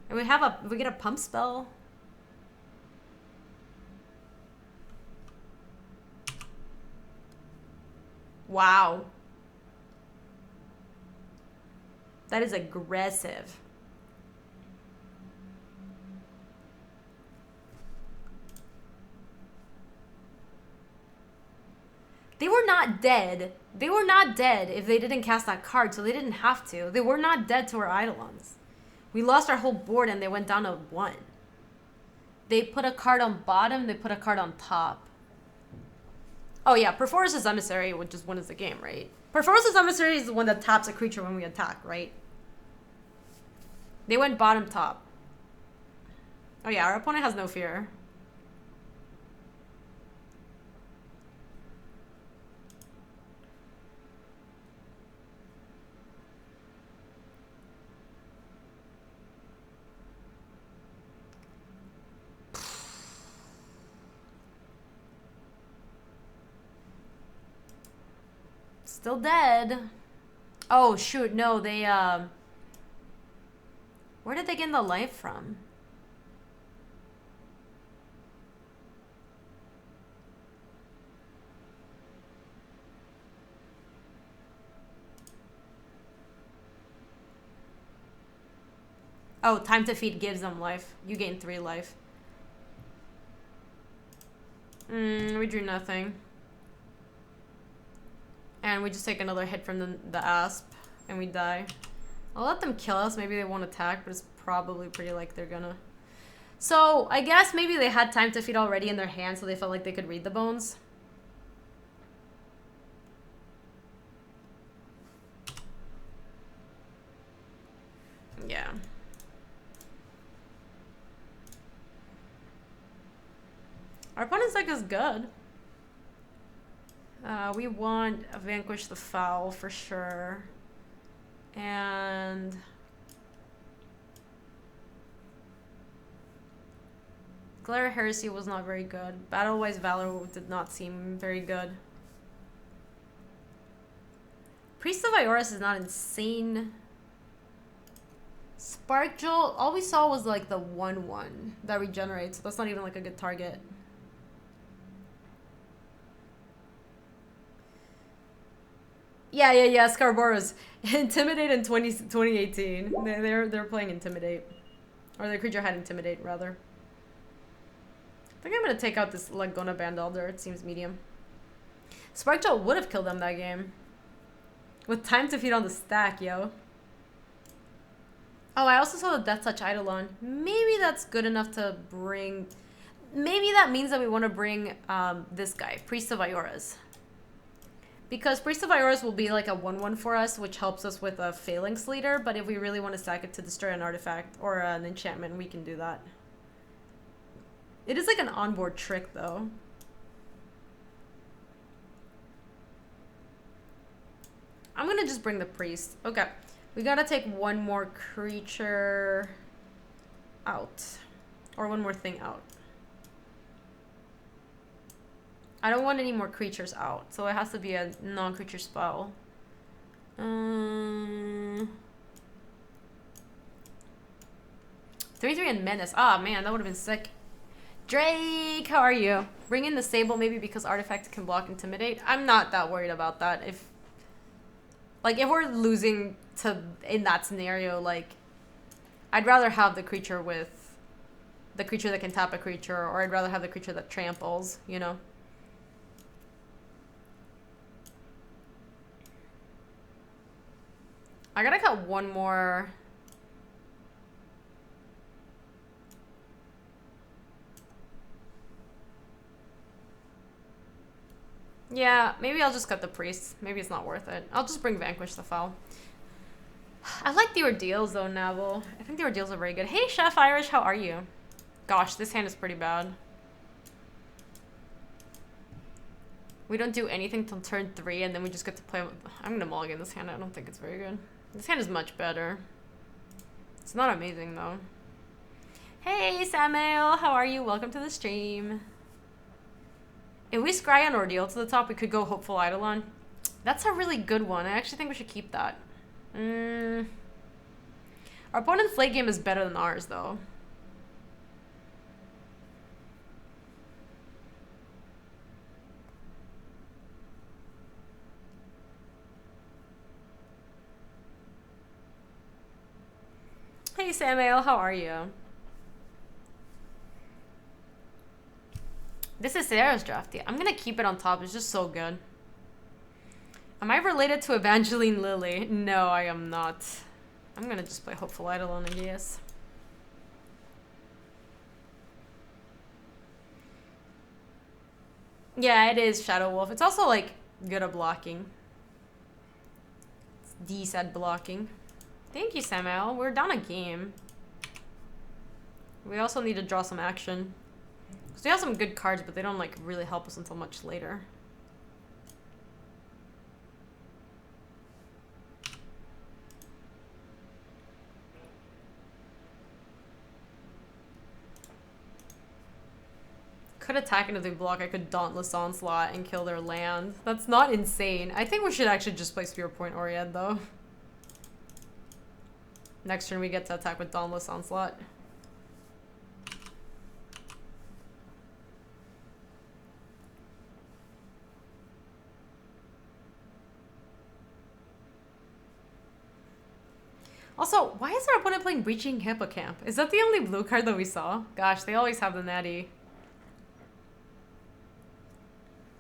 And we get a pump spell. Wow. That is aggressive. They were not dead. They were not dead if they didn't cast that card, so they didn't have to. They were not dead to our Eidolons. We lost our whole board and they went down to 1. They put a card on bottom, they put a card on top. Oh yeah, Perforce's Emissary would just win us the game, right? Perforce's Emissary is the one that taps a creature when we attack, right? They went bottom top. Oh yeah, our opponent has no fear. Still dead. Oh, shoot. No, they, where did they get the life from? Oh, Time to Feed gives them life. You gain 3 life. We drew nothing. And we just take another hit from the Asp, and we die. I'll let them kill us. Maybe they won't attack, but it's probably pretty like they're gonna. So, I guess maybe they had Time to Feed already in their hand, so they felt like they could read the bones. Yeah. Our opponent's deck is good. We want Vanquish the Foul for sure. And Glare Heresy was not very good. Battle-wise Valor did not seem very good. Priest of Ioris is not insane. Spark Jolt, all we saw was like the 1/1 that regenerates. So that's not even like a good target. Yeah, Scarboros. Intimidate in 2018. They're playing Intimidate. Or their creature had Intimidate, rather. I think I'm gonna take out this Laguna Bandalder. It seems medium. Sparkjolt would have killed them that game. With Time to Feed on the stack, yo. Oh, I also saw the Death Touch Eidolon. Maybe that's good enough to bring... Maybe that means that we want to bring this guy, Priest of Ioras. Because Priest of Ioras will be like a 1/1 for us, which helps us with a Phalanx Leader, but if we really want to stack it to destroy an artifact or an enchantment, we can do that. It is like an onboard trick, though. I'm gonna just bring the Priest. Okay. We gotta take one more creature out. Or one more thing out. I don't want any more creatures out, so it has to be a non-creature spell. 3/3 and Menace. Ah, man, that would have been sick. Drake, how are you? Bring in the Sable maybe because Artifact can block Intimidate. I'm not that worried about that. If we're losing to in that scenario, like, I'd rather have the creature with the creature that can tap a creature, or I'd rather have the creature that tramples, you know? I gotta cut one more. Yeah, maybe I'll just cut the priest. Maybe it's not worth it. I'll just bring Vanquish the Foul. I like the Ordeals though, Navel. I think the Ordeals are very good. Hey, Chef Irish, how are you? Gosh, this hand is pretty bad. We don't do anything till turn 3, and then we just get to play. I'm gonna mulligan this hand. I don't think it's very good. This hand is much better. It's not amazing though. Hey, Samuel, how are you? Welcome to the stream. If we scry an Ordeal to the top, we could go Hopeful Eidolon. That's a really good one. I actually think we should keep that. Our opponent's late game is better than ours, though. Hey, Samuel, how are you? This is Theros drafty. I'm gonna keep it on top. It's just so good. Am I related to Evangeline Lilly? No, I am not. I'm gonna just play Hopeful Eidolon, I guess. Yeah, it is Shadow Wolf. It's also, like, good at blocking. It's decent blocking. Thank you, Samuel. We're down a game. We also need to draw some action. Because we have some good cards, but they don't, like, really help us until much later. Could attack into the block. I could Dauntless Onslaught and kill their land. That's not insane. I think we should actually just play Spear Point Oriad, though. Next turn we get to attack with Dauntless Onslaught. Also, why is our opponent playing Breaching Hippocamp? Is that the only blue card that we saw? Gosh, they always have the natty.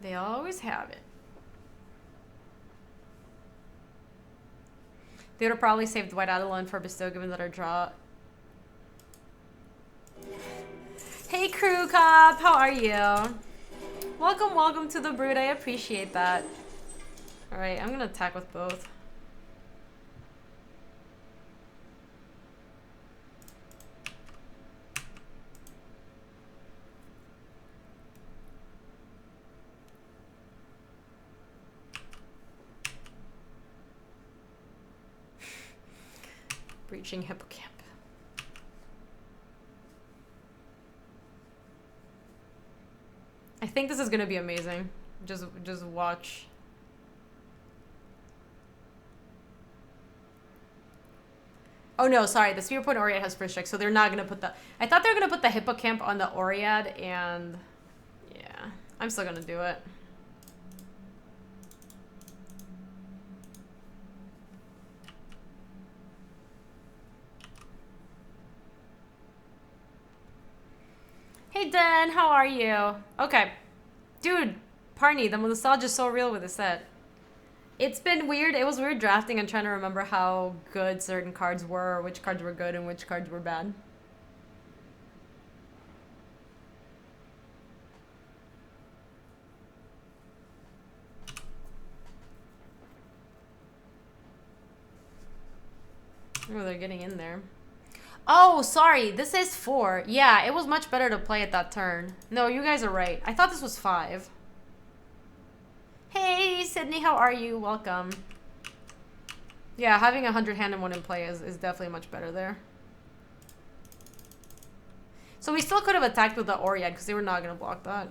They always have it. They would have probably saved White Eidolon for Bestow given that our draw. Hey, Crew Cop, how are you? Welcome, welcome to the Brood. I appreciate that. Alright, I'm gonna attack with both. Breaching Hippocamp. I think this is gonna be amazing. Just watch. Oh no, sorry. The Spear Point Oriad has first strike, so they're not gonna put the. I thought they were gonna put the Hippocamp on the Oriad, and yeah, I'm still gonna do it. Hey Dan, how are you? Okay. Dude, Parney, the nostalgia is so real with this set. It's been weird. It was weird drafting and trying to remember how good certain cards were, or which cards were good and which cards were bad. Oh, they're getting in there. Oh, sorry. This is 4. Yeah, it was much better to play at that turn. No, you guys are right. I thought this was 5. Hey, Sydney, how are you? Welcome. Yeah, having 100 hand and 1 in play is definitely much better there. So we still could have attacked with the Oriad because they were not going to block that.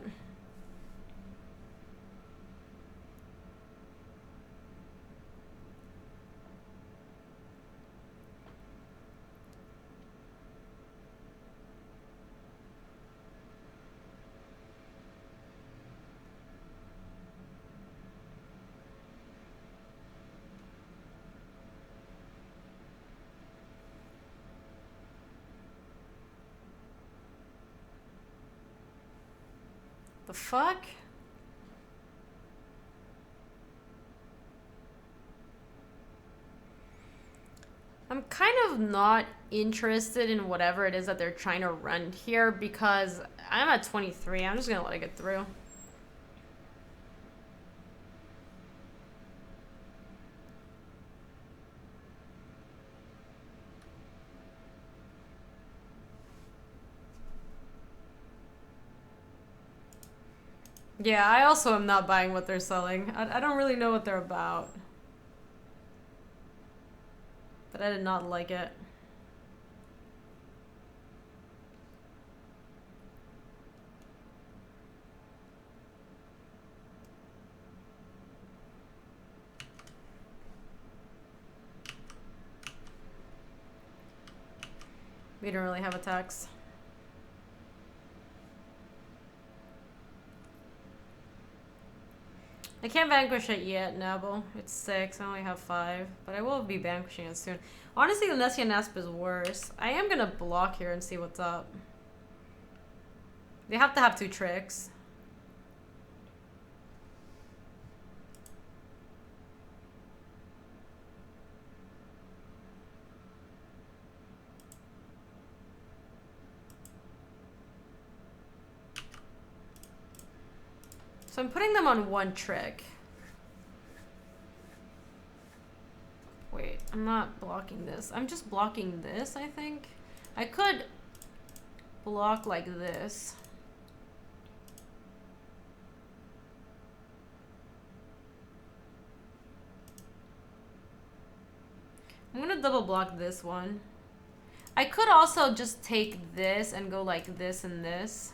The fuck? I'm kind of not interested in whatever it is that they're trying to run here because I'm at 23. I'm just gonna let it get through. Yeah, I also am not buying what they're selling. I don't really know what they're about. But I did not like it. We don't really have attacks. I can't vanquish it yet, Nabble. It's 6. I only have 5. But I will be vanquishing it soon. Honestly, the Nessian Asp is worse. I am gonna block here and see what's up. They have to have 2 tricks. So I'm putting them on 1 trick. Wait, I'm not blocking this. I'm just blocking this, I think. I could block like this. I'm gonna double block this one. I could also just take this and go like this and this.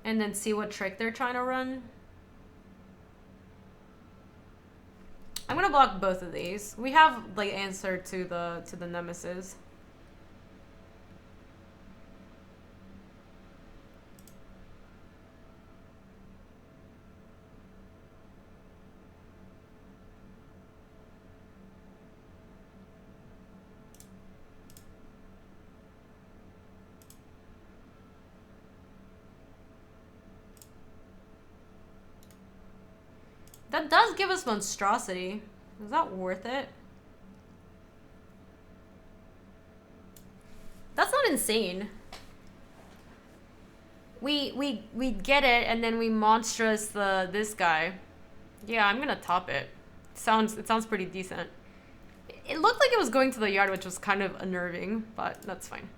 And then see what trick they're trying to run. I'm gonna block both of these. We have like answer to the nemesis. That does give us monstrosity. Is that worth it? That's not insane. We get it and then we monstrous this guy. Yeah, I'm gonna top it. It sounds pretty decent. It looked like it was going to the yard, which was kind of unnerving, but that's fine.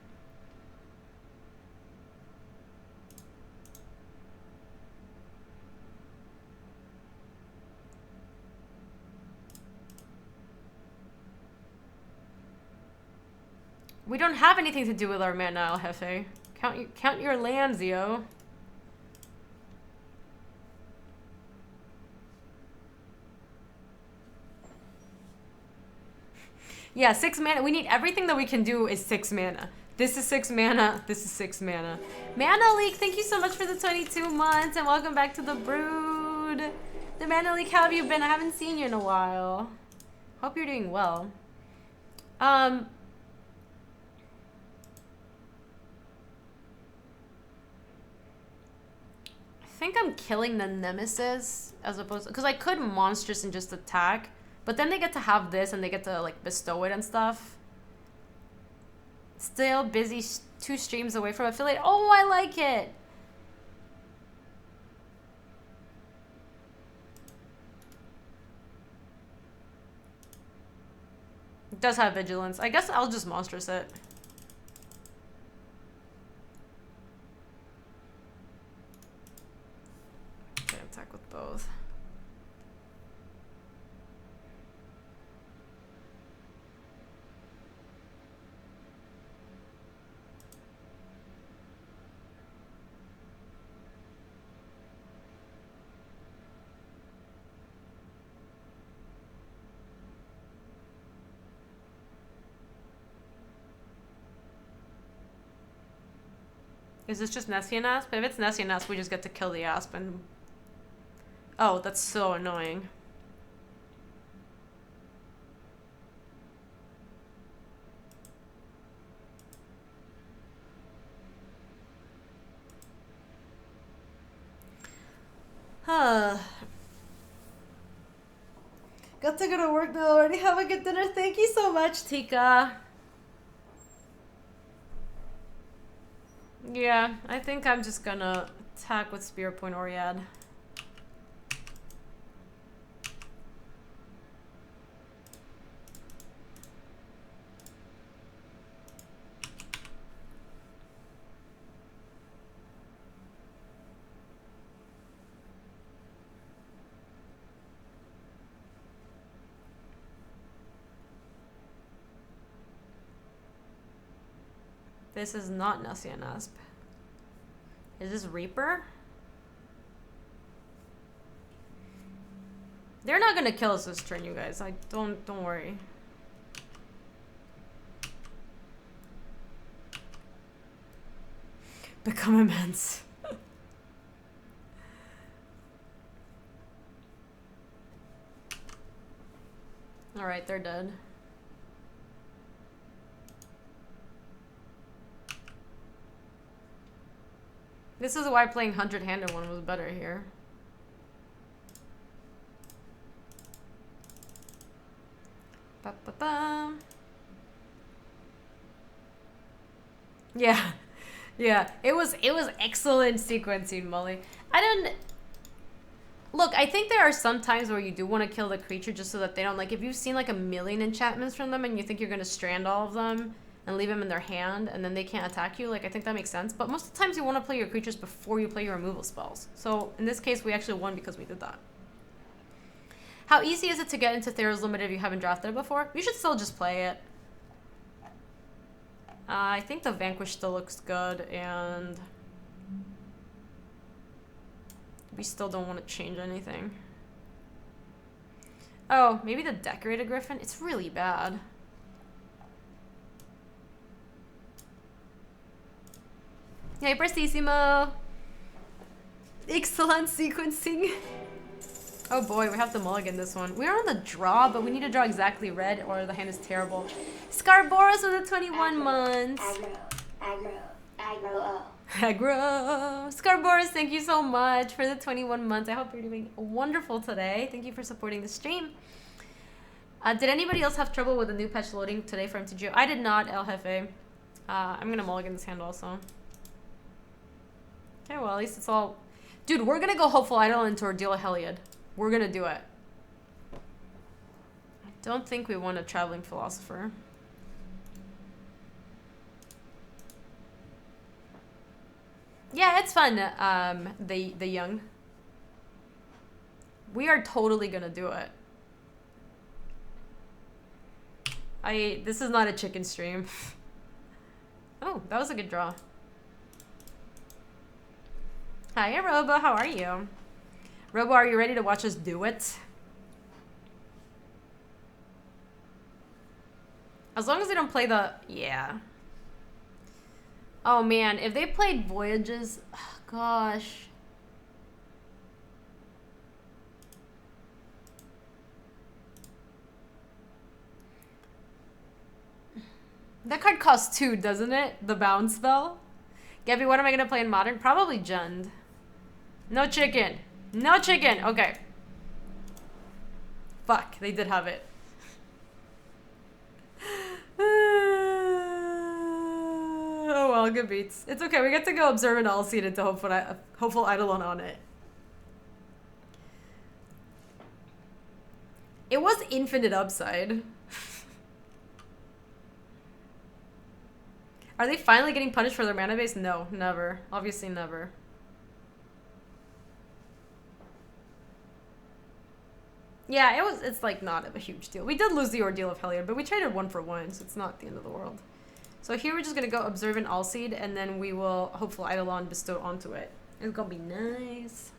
We don't have anything to do with our mana, El Jefe. Count your lands, yo. Yeah, 6 mana. We need everything that we can do is 6 mana. This is 6 mana. This is 6 mana. Mana Leak, thank you so much for the 22 months and welcome back to the Brood. The Mana Leak, how have you been? I haven't seen you in a while. Hope you're doing well. I think I'm killing the nemesis as opposed to, because I could monstrous and just attack, but then they get to have this and they get to like bestow it and stuff. Still busy 2 streams away from affiliate. Oh, I like it. It does have vigilance. I guess I'll just monstrous it. Okay, attack with both. Is this just Nessian Asp? If it's Nessian Asp, we just get to kill the Asp and... Oh, that's so annoying. Huh. Got to go to work now already. Have a good dinner. Thank you so much, Tika. Yeah, I think I'm just gonna attack with Spirit Point Oriad. This is not Nessie and Asp. Is this Reaper? They're not gonna kill us this turn, you guys. Don't worry. Become immense. Alright, they're dead. This is why playing 100-handed one was better here. Ba-ba-ba. Yeah. Yeah. It was excellent sequencing, Molly. Look, I think there are some times where you do want to kill the creature just so that they don't, like, if you've seen like a million enchantments from them and you think you're going to strand all of them and leave them in their hand and then they can't attack you, like, I think that makes sense. But most of the times you want to play your creatures before you play your removal spells. So in this case, we actually won because we did that. How easy is it to get into Theros Limited if you haven't drafted it before? You should still just play it. I think the Vanquish still looks good, and we still don't want to change anything. Oh, maybe the Decorated Griffin? It's really bad. Hey, Prestissimo! Excellent sequencing. Oh boy, we have to mulligan this one. We're on the draw, but we need to draw exactly red or the hand is terrible. Scarboros with the 21 months. Aggro. Scarboros, thank you so much for the 21 months. I hope you're doing wonderful today. Thank you for supporting the stream. Did anybody else have trouble with the new patch loading today for MTG? I did not, El Jefe. I'm gonna mulligan this hand also. Okay, well, at least it's all... Dude, we're gonna go Hopeful Idol into Ordeal of Heliod. We're gonna do it. I don't think we want a Traveling Philosopher. Yeah, it's fun, the young. We are totally gonna do it. This is not a chicken stream. Oh, that was a good draw. Hi, Robo, how are you? Robo, are you ready to watch us do it? As long as they don't play the... Yeah. Oh, man. If they played Voyages... Oh, gosh. That card costs 2, doesn't it? The bounce spell? Gaby, what am I going to play in Modern? Probably Jund. No chicken. No chicken. Okay. Fuck. They did have it. Oh well, good beats. It's okay. We get to go observe and all see it into Hopeful Eidolon on it. It was infinite upside. Are they finally getting punished for their mana base? No, never. Obviously never. Yeah, it's like not a huge deal. We did lose the Ordeal of Heliod, but we traded 1 for 1, so it's not the end of the world. So here we're just gonna go Observant Allseed, and then we will Hopeful Eidolon bestow onto it. It's gonna be nice.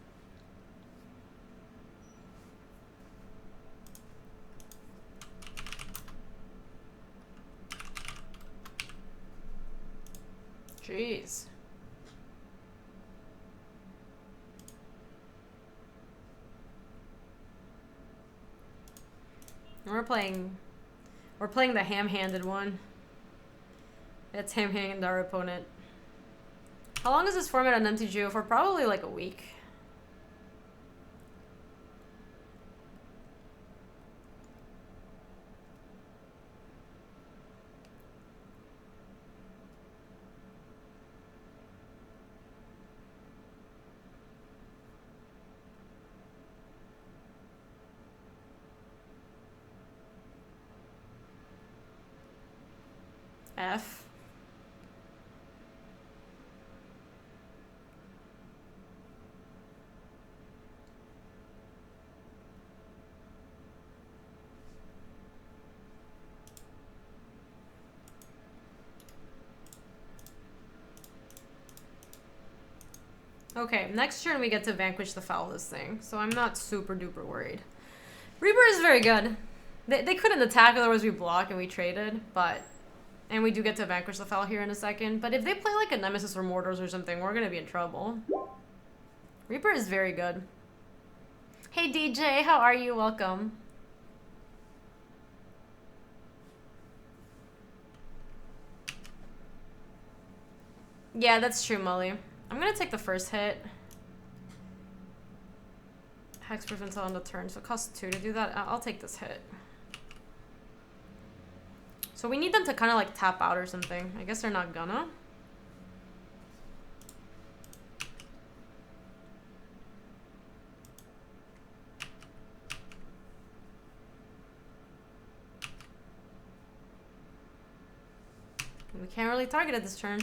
Jeez. We're playing the ham-handed one. Let's ham-hand our opponent. How long is this format on MTG for? Probably like a week. F. Okay, next turn we get to vanquish the foul this thing, so I'm not super duper worried. Reaper is very good. They couldn't attack, otherwise we block and we traded, but... And we do get to vanquish the foul here in a second, but if they play like a Nemesis or Mortars or something, we're gonna be in trouble. Reaper is very good. Hey DJ, how are you? Welcome. Yeah, that's true, Molly. I'm gonna take the first hit. Hexproof until end of turn, so it costs 2 to do that. I'll take this hit. So we need them to kind of like tap out or something. I guess they're not gonna. We can't really target it this turn.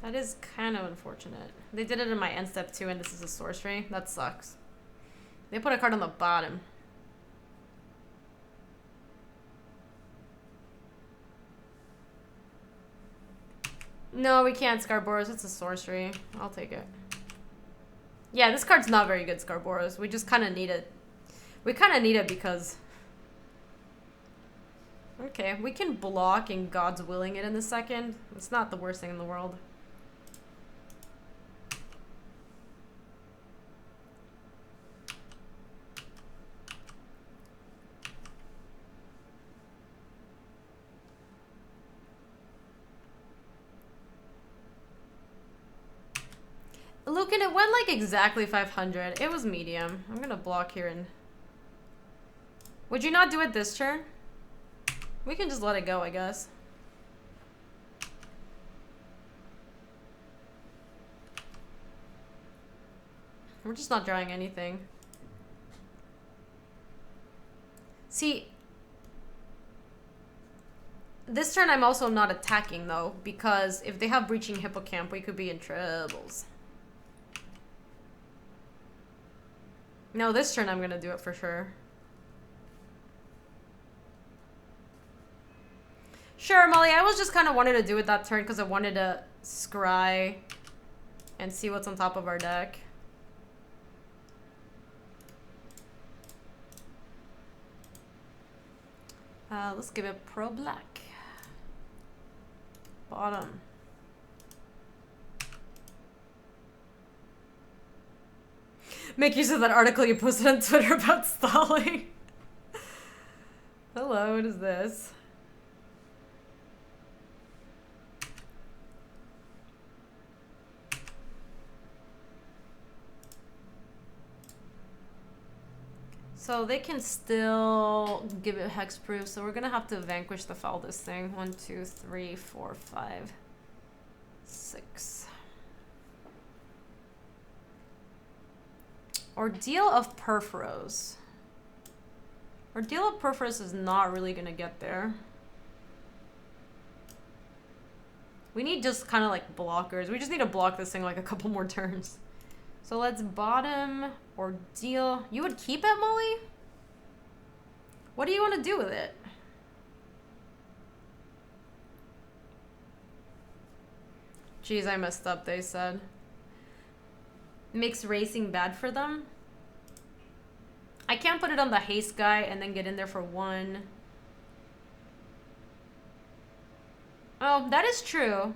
That is kind of unfortunate. They did it in my end step too, and this is a sorcery. That sucks. They put a card on the bottom. No, we can't Scarboros. It's a sorcery. I'll take it. Yeah, this card's not very good, Scarboros. We just kind of need it. We kind of need it because... Okay, we can block and God's willing it in a second. It's not the worst thing in the world. Lucan, it went like exactly 500. It was medium. I'm gonna block here and... Would you not do it this turn? We can just let it go, I guess. We're just not drawing anything. See... This turn I'm also not attacking though, because if they have Breaching Hippocamp, we could be in troubles. No, this turn I'm gonna do it for sure. Sure, Molly, I was just kind of wanted to do it that turn because I wanted to scry and see what's on top of our deck. Let's give it pro black. Bottom. Make use of that article you posted on Twitter about stalling. Hello, what is this? So they can still give it hexproof, so we're gonna have to vanquish the foul this thing. 1, 2, 3, 4, 5, 6. Ordeal of Perforos. Ordeal of Perforos is not really gonna get there. We need just kind of like blockers. We just need to block this thing like a couple more turns. So let's bottom Ordeal. You would keep it, Molly? What do you want to do with it? Jeez, I messed up, they said. Makes racing bad for them. I can't put it on the haste guy and then get in there for 1. Oh, that is true.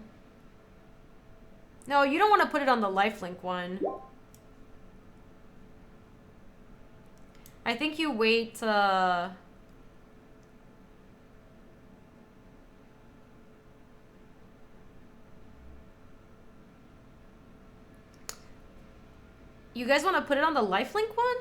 No, you don't want to put it on the lifelink one. I think you wait, You guys want to put it on the lifelink one?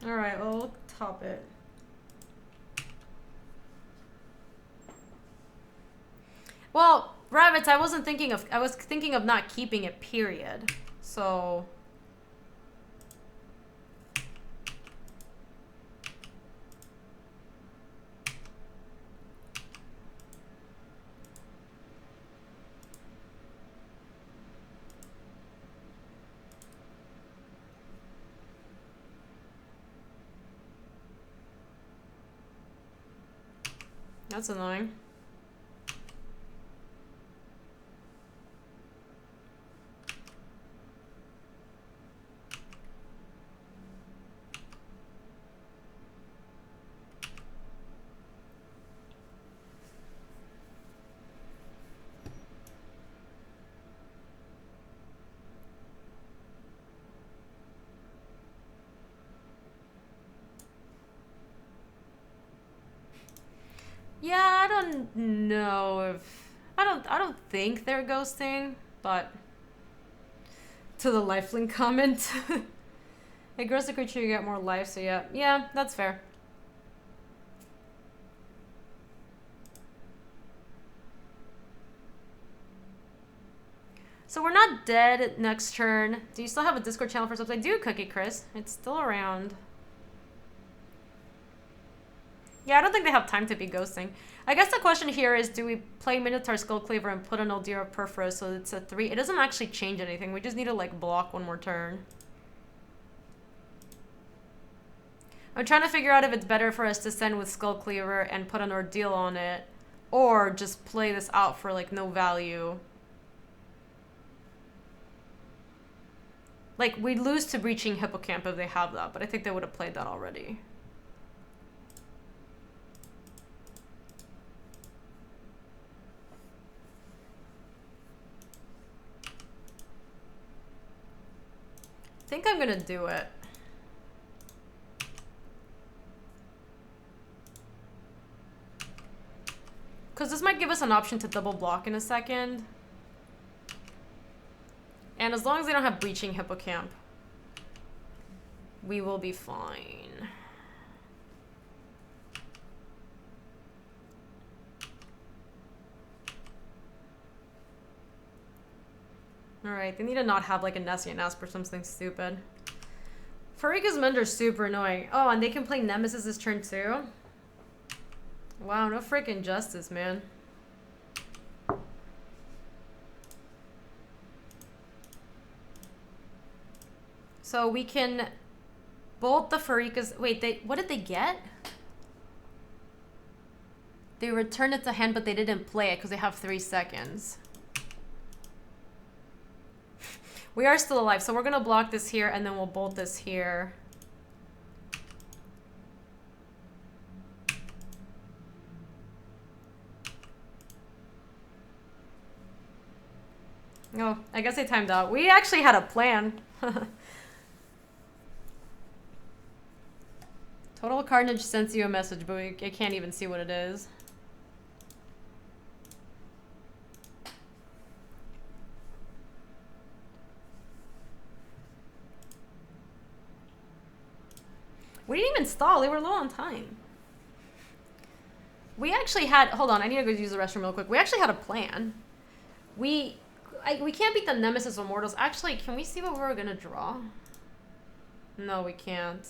Alright, well, we'll top it. Well, rabbits, I was thinking of not keeping it, period. So... That's annoying. Yeah, I don't know if... I don't think they're ghosting, but... To the lifelink comment. It grows the creature, you get more life, so yeah. Yeah, that's fair. So we're not dead next turn. Do you still have a Discord channel for subs? I do, Cookie Chris. It's still around. Yeah, I don't think they have time to be ghosting. I guess the question here is, do we play Minotaur Skullcleaver and put an Oldira Perfora so it's a 3? It doesn't actually change anything. We just need to, like, block one more turn. I'm trying to figure out if it's better for us to send with Skullcleaver and put an Ordeal on it, or just play this out for, like, no value. Like, we'd lose to Breaching Hippocamp if they have that, but I think they would have played that already. I think I'm gonna do it. Because this might give us an option to double block in a second. And as long as they don't have Breaching Hippocamp, we will be fine. Alright, they need to not have like a Nessian Asp or something stupid. Farika's Mender's super annoying. Oh, and they can play Nemesis this turn too? Wow, no freaking justice, man. So we can bolt the Farika's... Wait, what did they get? They returned it to hand, but they didn't play it because they have 3 seconds. We are still alive, so we're gonna block this here and then we'll bolt this here. Oh, I guess they timed out. We actually had a plan. Total Carnage sends you a message, but I can't even see what it is. We didn't even stall. They were low on time. We actually had... Hold on. I need to go use the restroom real quick. We actually had a plan. We can't beat the Nemesis Immortals. Actually, can we see what we're going to draw? No, we can't.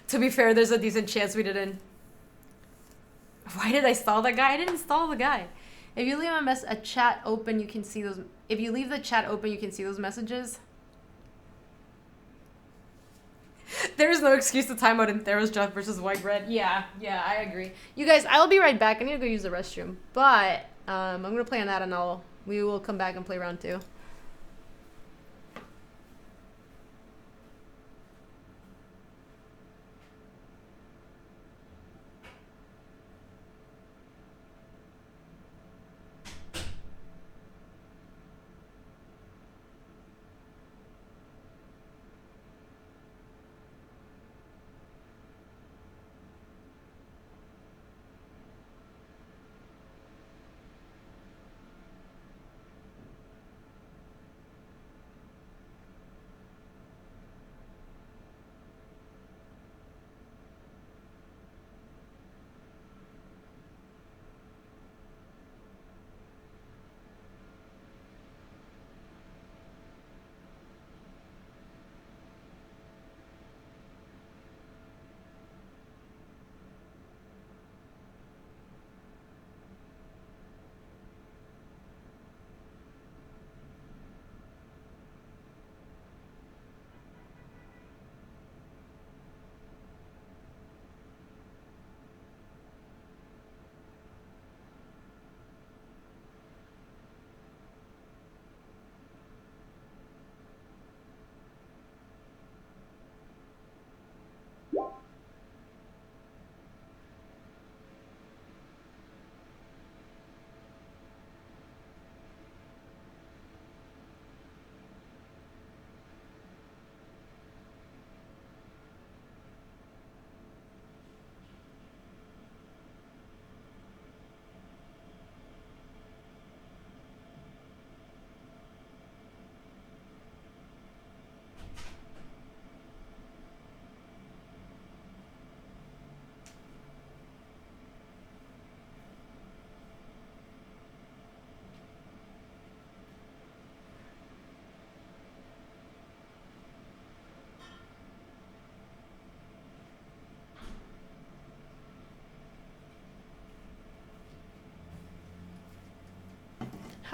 To be fair, there's a decent chance we didn't. Why did I stall that guy? I didn't stall the guy. If you leave a chat open, you can see those... If you leave the chat open, you can see those messages. There's no excuse to time out in Theros Draft versus White Red. Yeah, I agree. You guys, I'll be right back. I need to go use the restroom. But I'm going to play on that and we will come back and play round 2.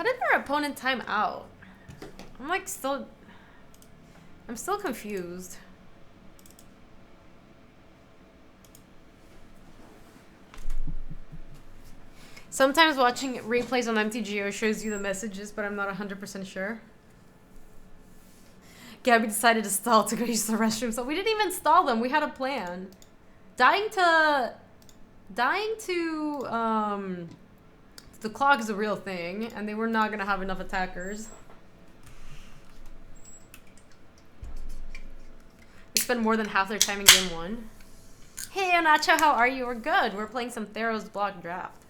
How did our opponent time out? I'm still confused. Sometimes watching replays on MTG shows you the messages, but I'm not 100% sure. Gaby decided to stall to go use the restroom, so we didn't even stall them. We had a plan. Dying to the clock is a real thing, and they were not gonna have enough attackers. They spend more than half their time in game 1. Hey, Anacho, how are you? We're good. We're playing some Theros block draft.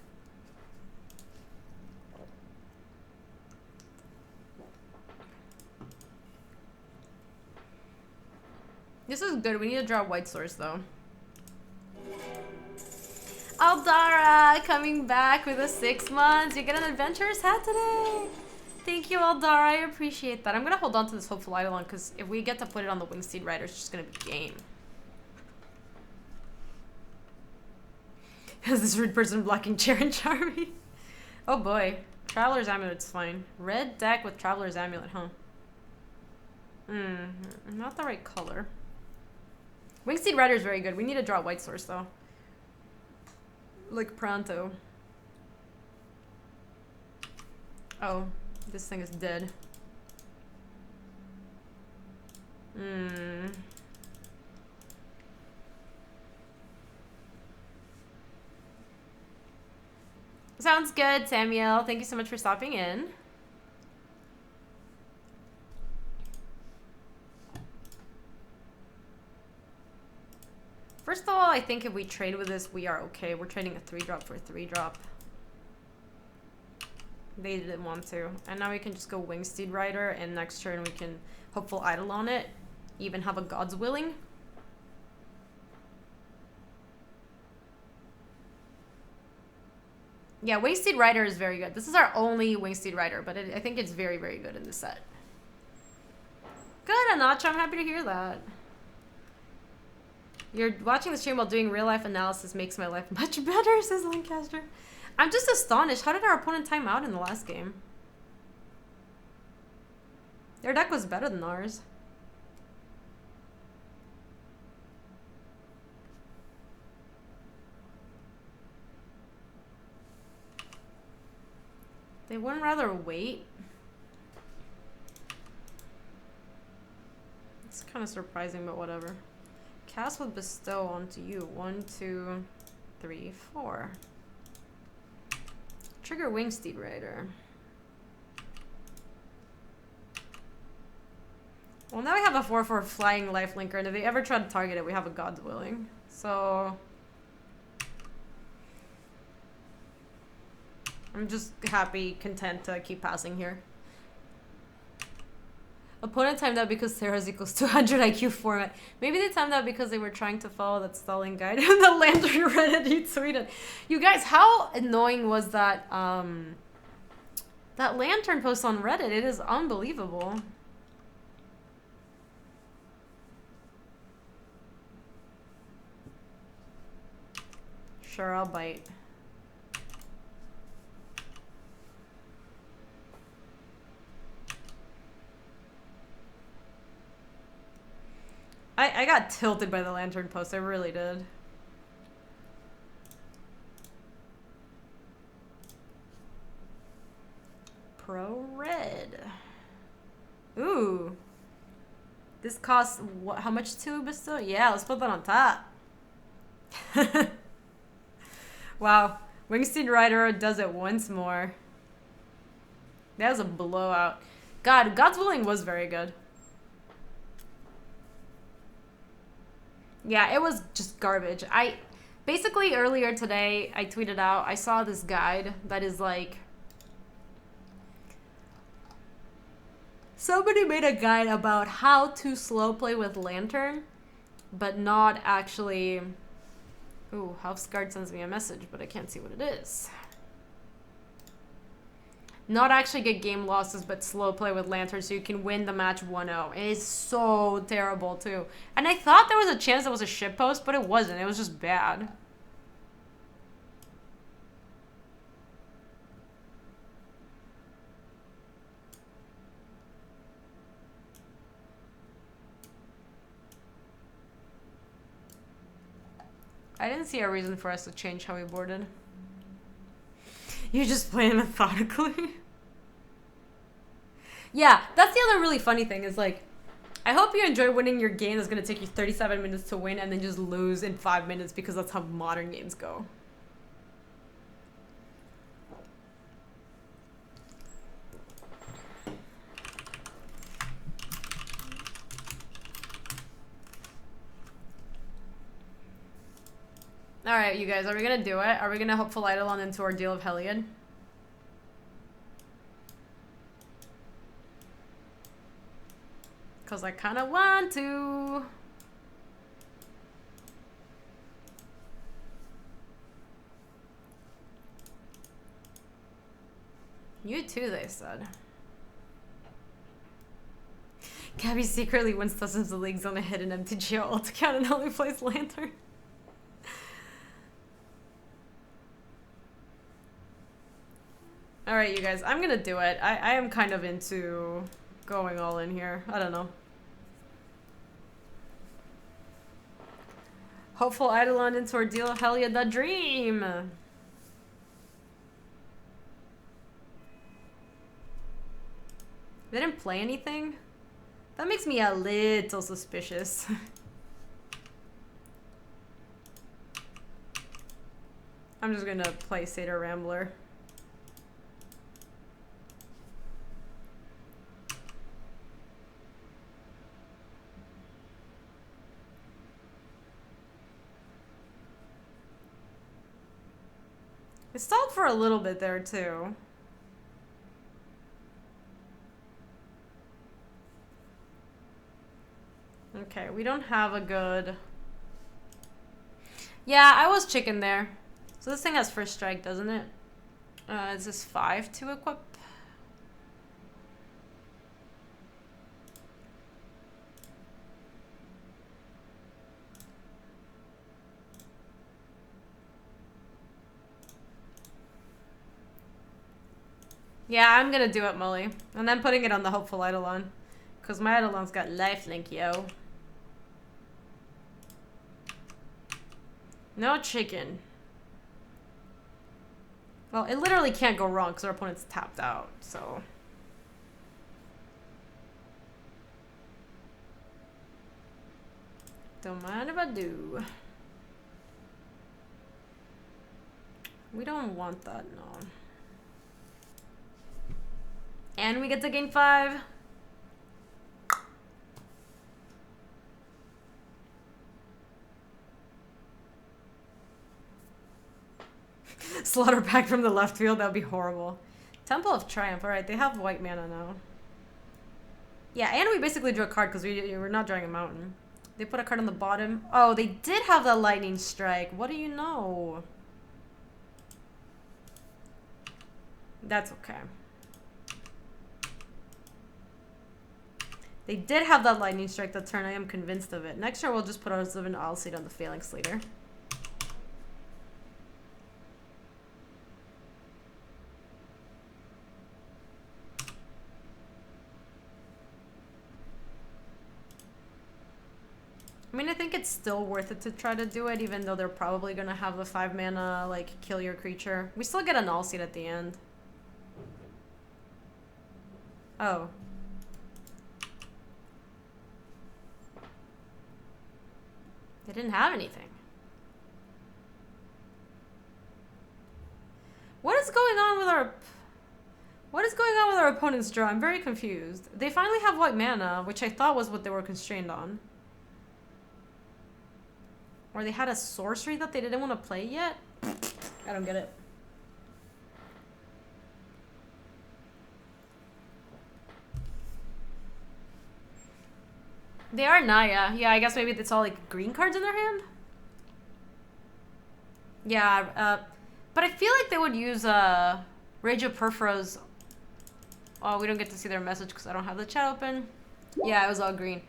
This is good. We need to draw white source, though. Aldara coming back with a 6 months. You get an adventurer's hat today. Thank you, Aldara. I appreciate that. I'm going to hold on to this hopeful Eidolon because if we get to put it on the Wingsteed Rider, it's just going to be game. Is this rude person blocking Chair and Charmy? Oh boy. Traveler's Amulet's fine. Red deck with Traveler's Amulet, huh? Not the right color. Wingsteed Rider is very good. We need to draw white source, though. Like pronto. Oh, this thing is dead. Sounds good, Samuel. Thank you so much for stopping in. First of all, I think if we trade with this, we are okay. We're trading a 3-drop for a 3-drop. They didn't want to. And now we can just go Wingsteed Rider, and next turn we can Hopeful Idol on it. Even have a God's Willing. Yeah, Wingsteed Rider is very good. This is our only Wingsteed Rider, but I think it's very, very good in this set. Good, Anacha. I'm happy to hear that. You're watching the stream while doing real-life analysis makes my life much better, says Lancaster. I'm just astonished. How did our opponent time out in the last game? Their deck was better than ours. They wouldn't rather wait. It's kind of surprising, but whatever. Cast with Bestow onto you. 1, 2, 3, 4. Trigger Wingsteed Rider. Well, now we have a 4/4 flying lifelinker, and if they ever try to target it, we have a God's Willing. So I'm just happy, content to keep passing here. Opponent timed out because Theros equals 200 IQ format. Maybe they timed out because they were trying to follow that stalling guide and the Lantern Reddit he tweeted. You guys, how annoying was that that Lantern post on Reddit? It is unbelievable. Sure, I'll bite. I got tilted by the Lantern post, I really did. Pro Red. Ooh. This costs what, how much to bestow? Yeah, let's put that on top. Wow. Wingsteed Rider does it once more. That was a blowout. God, God's Willing was very good. Yeah, it was just garbage. Basically earlier today, I tweeted out, I saw this guide that is like, somebody made a guide about how to slow play with Lantern, but not actually, ooh, Houseguard sends me a message, but I can't see what it is. Not actually get game losses, but slow play with Lantern so you can win the match 1-0. It is so terrible, too. And I thought there was a chance it was a shitpost, but it wasn't. It was just bad. I didn't see a reason for us to change how we boarded. You're just playing methodically. Yeah, that's the other really funny thing is like, I hope you enjoy winning your game that's going to take you 37 minutes to win and then just lose in 5 minutes because that's how modern games go. Alright, you guys, are we going to do it? Are we going to hopeful Eidolon into Ordeal of Heliod? Because I kind of want to. You too, they said. Gaby secretly wins dozens of leagues on a hidden MTG ult account and only plays Lantern. Alright, you guys, I'm gonna do it. I am kind of into going all in here. I don't know. Hopeful Eidolon into Ordeal of Heliod, the dream! They didn't play anything? That makes me a little suspicious. I'm just gonna play Satyr Rambler. It stalled for a little bit there, too. Okay, we don't have a good... Yeah, I was chicken there. So this thing has first strike, doesn't it? Is this 5 to equip? Yeah, I'm gonna do it, Molly. And then putting it on the hopeful Eidolon. Because my Eidolon's got lifelink, yo. No chicken. Well, it literally can't go wrong because our opponent's tapped out, so... Don't mind if I do. We don't want that, no. And we get to gain 5. Slaughter back from the left field, that would be horrible. Temple of Triumph, alright, they have white mana now. Yeah, and we basically drew a card because we're not drawing a mountain. They put a card on the bottom. Oh, they did have the lightning strike. What do you know? That's okay. They did have that lightning strike that turn. I am convinced of it. Next turn, we'll just put ours of an Owl Seed on the Phalanx Leader. I mean, I think it's still worth it to try to do it, even though they're probably going to have the 5 mana, like, kill your creature. We still get an All Seed at the end. Oh. They didn't have anything. What is going on with our... What is going on with our opponent's draw? I'm very confused. They finally have white mana, which I thought was what they were constrained on. Or they had a sorcery that they didn't want to play yet? I don't get it. They are Naya. Yeah, I guess maybe it's all like green cards in their hand? Yeah, but I feel like they would use Rage of Perforos. Oh, we don't get to see their message because I don't have the chat open. Yeah, it was all green.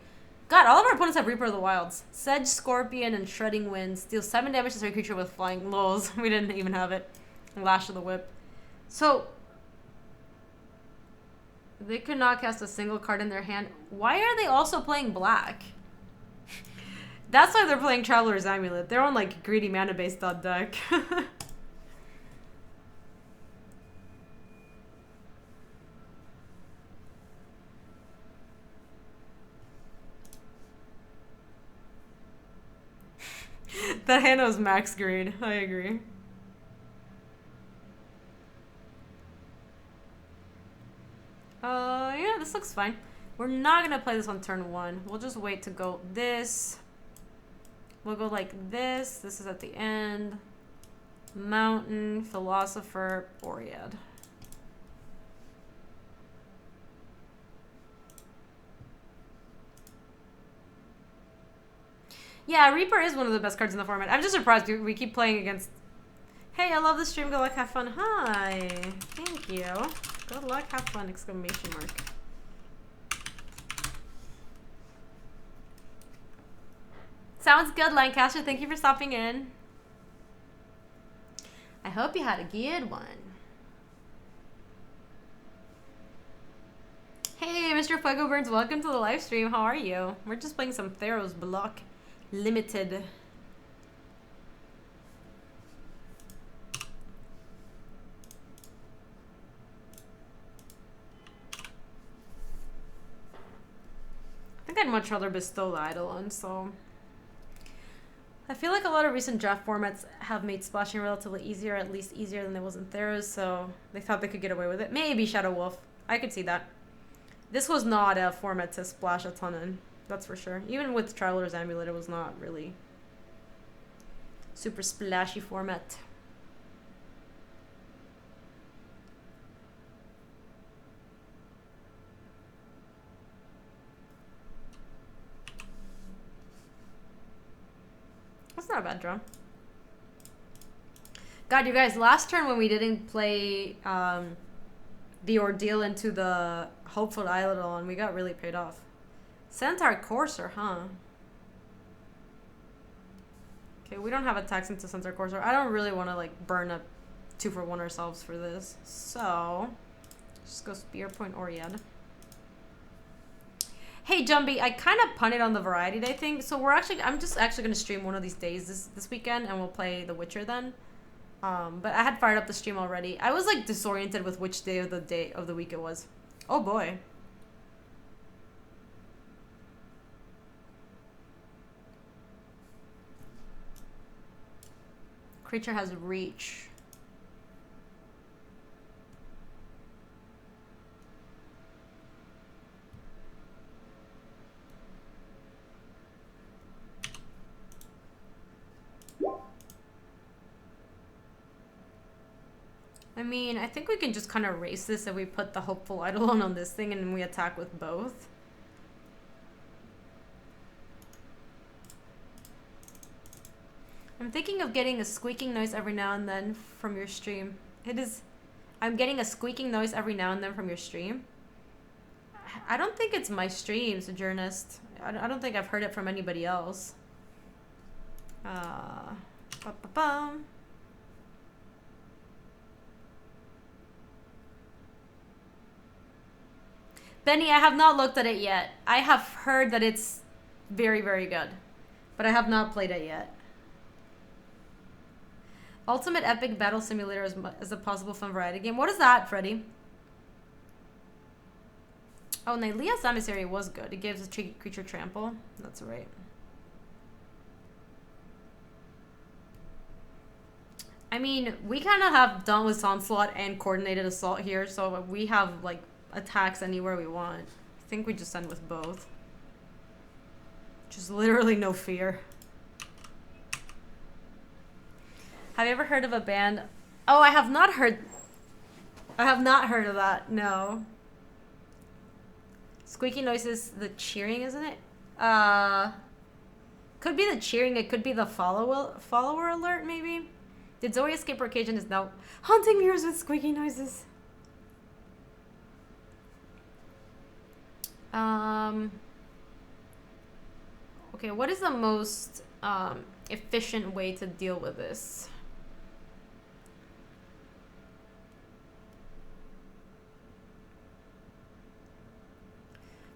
God, all of our opponents have Reaper of the Wilds. Sedge, Scorpion, and Shredding Winds. Deal 7 damage to every creature with flying lows. We didn't even have it. Lash of the Whip. So, they could not cast a single card in their hand. Why are they also playing black? That's why they're playing Traveler's Amulet. They're on like greedy mana based deck. That hand was max greed. I agree. Yeah, this looks fine. We're not gonna play this on turn 1. We'll just wait to go this. We'll go like this. This is at the end. Mountain, Philosopher, Boread. Yeah, Reaper is one of the best cards in the format. I'm just surprised we keep playing against... Hey, I love the stream. Good luck, have fun. Hi. Thank you. Good luck, have fun, exclamation mark. Sounds good, Lancaster. Thank you for stopping in. I hope you had a good one. Hey, Mr. Fuego Burns, welcome to the live stream. How are you? We're just playing some Theros Block Limited. I think I'd much rather bestow the Eidolon, so... I feel like a lot of recent draft formats have made splashing relatively easier, at least easier than it was in Theros, so they thought they could get away with it. Maybe Shadow Wolf. I could see that. This was not a format to splash a ton in, that's for sure. Even with Traveler's Amulet, it was not really super splashy format. That's not a bad draw. God, you guys, last turn when we didn't play the Ordeal into the Hopeful Eidolon, we got really paid off. Centaur Courser, huh? Okay, we don't have attacks into Centaur Courser. I don't really want to like burn a 2-for-1 ourselves for this. So, just go Spear Point Oread. Hey Jumbie, I kind of punted on the Variety Day thing, so I'm just actually gonna stream one of these days this weekend, and we'll play The Witcher then. But I had fired up the stream already. I was like disoriented with which day of the week it was. Oh boy. Creature has reach. I mean, I think we can just kind of race this if we put the Hopeful Eidolon on this thing and we attack with both. I'm thinking of getting a squeaking noise every now and then from your stream. I'm getting a squeaking noise every now and then from your stream. I don't think it's my stream, Sojournist. I don't think I've heard it from anybody else. Ba-ba-bum. Benny, I have not looked at it yet. I have heard that it's very, very good. But I have not played it yet. Ultimate Epic Battle Simulator is a possible fun variety game. What is that, Freddy? Oh, Nylea's Emissary was good. It gives a creature trample. That's right. I mean, we kind of have Dauntless Onslaught and Coordinated Assault here, so we have, like, attacks anywhere we want. I think we just end with both. Just literally no fear. Have you ever heard of a band? Oh, I have not heard of that. No. Squeaky noises, the cheering, isn't it? Could be the cheering. It could be the follower alert, maybe. Did Zoe escape her cage and is now haunting mirrors with squeaky noises? Okay, what is the most efficient way to deal with this?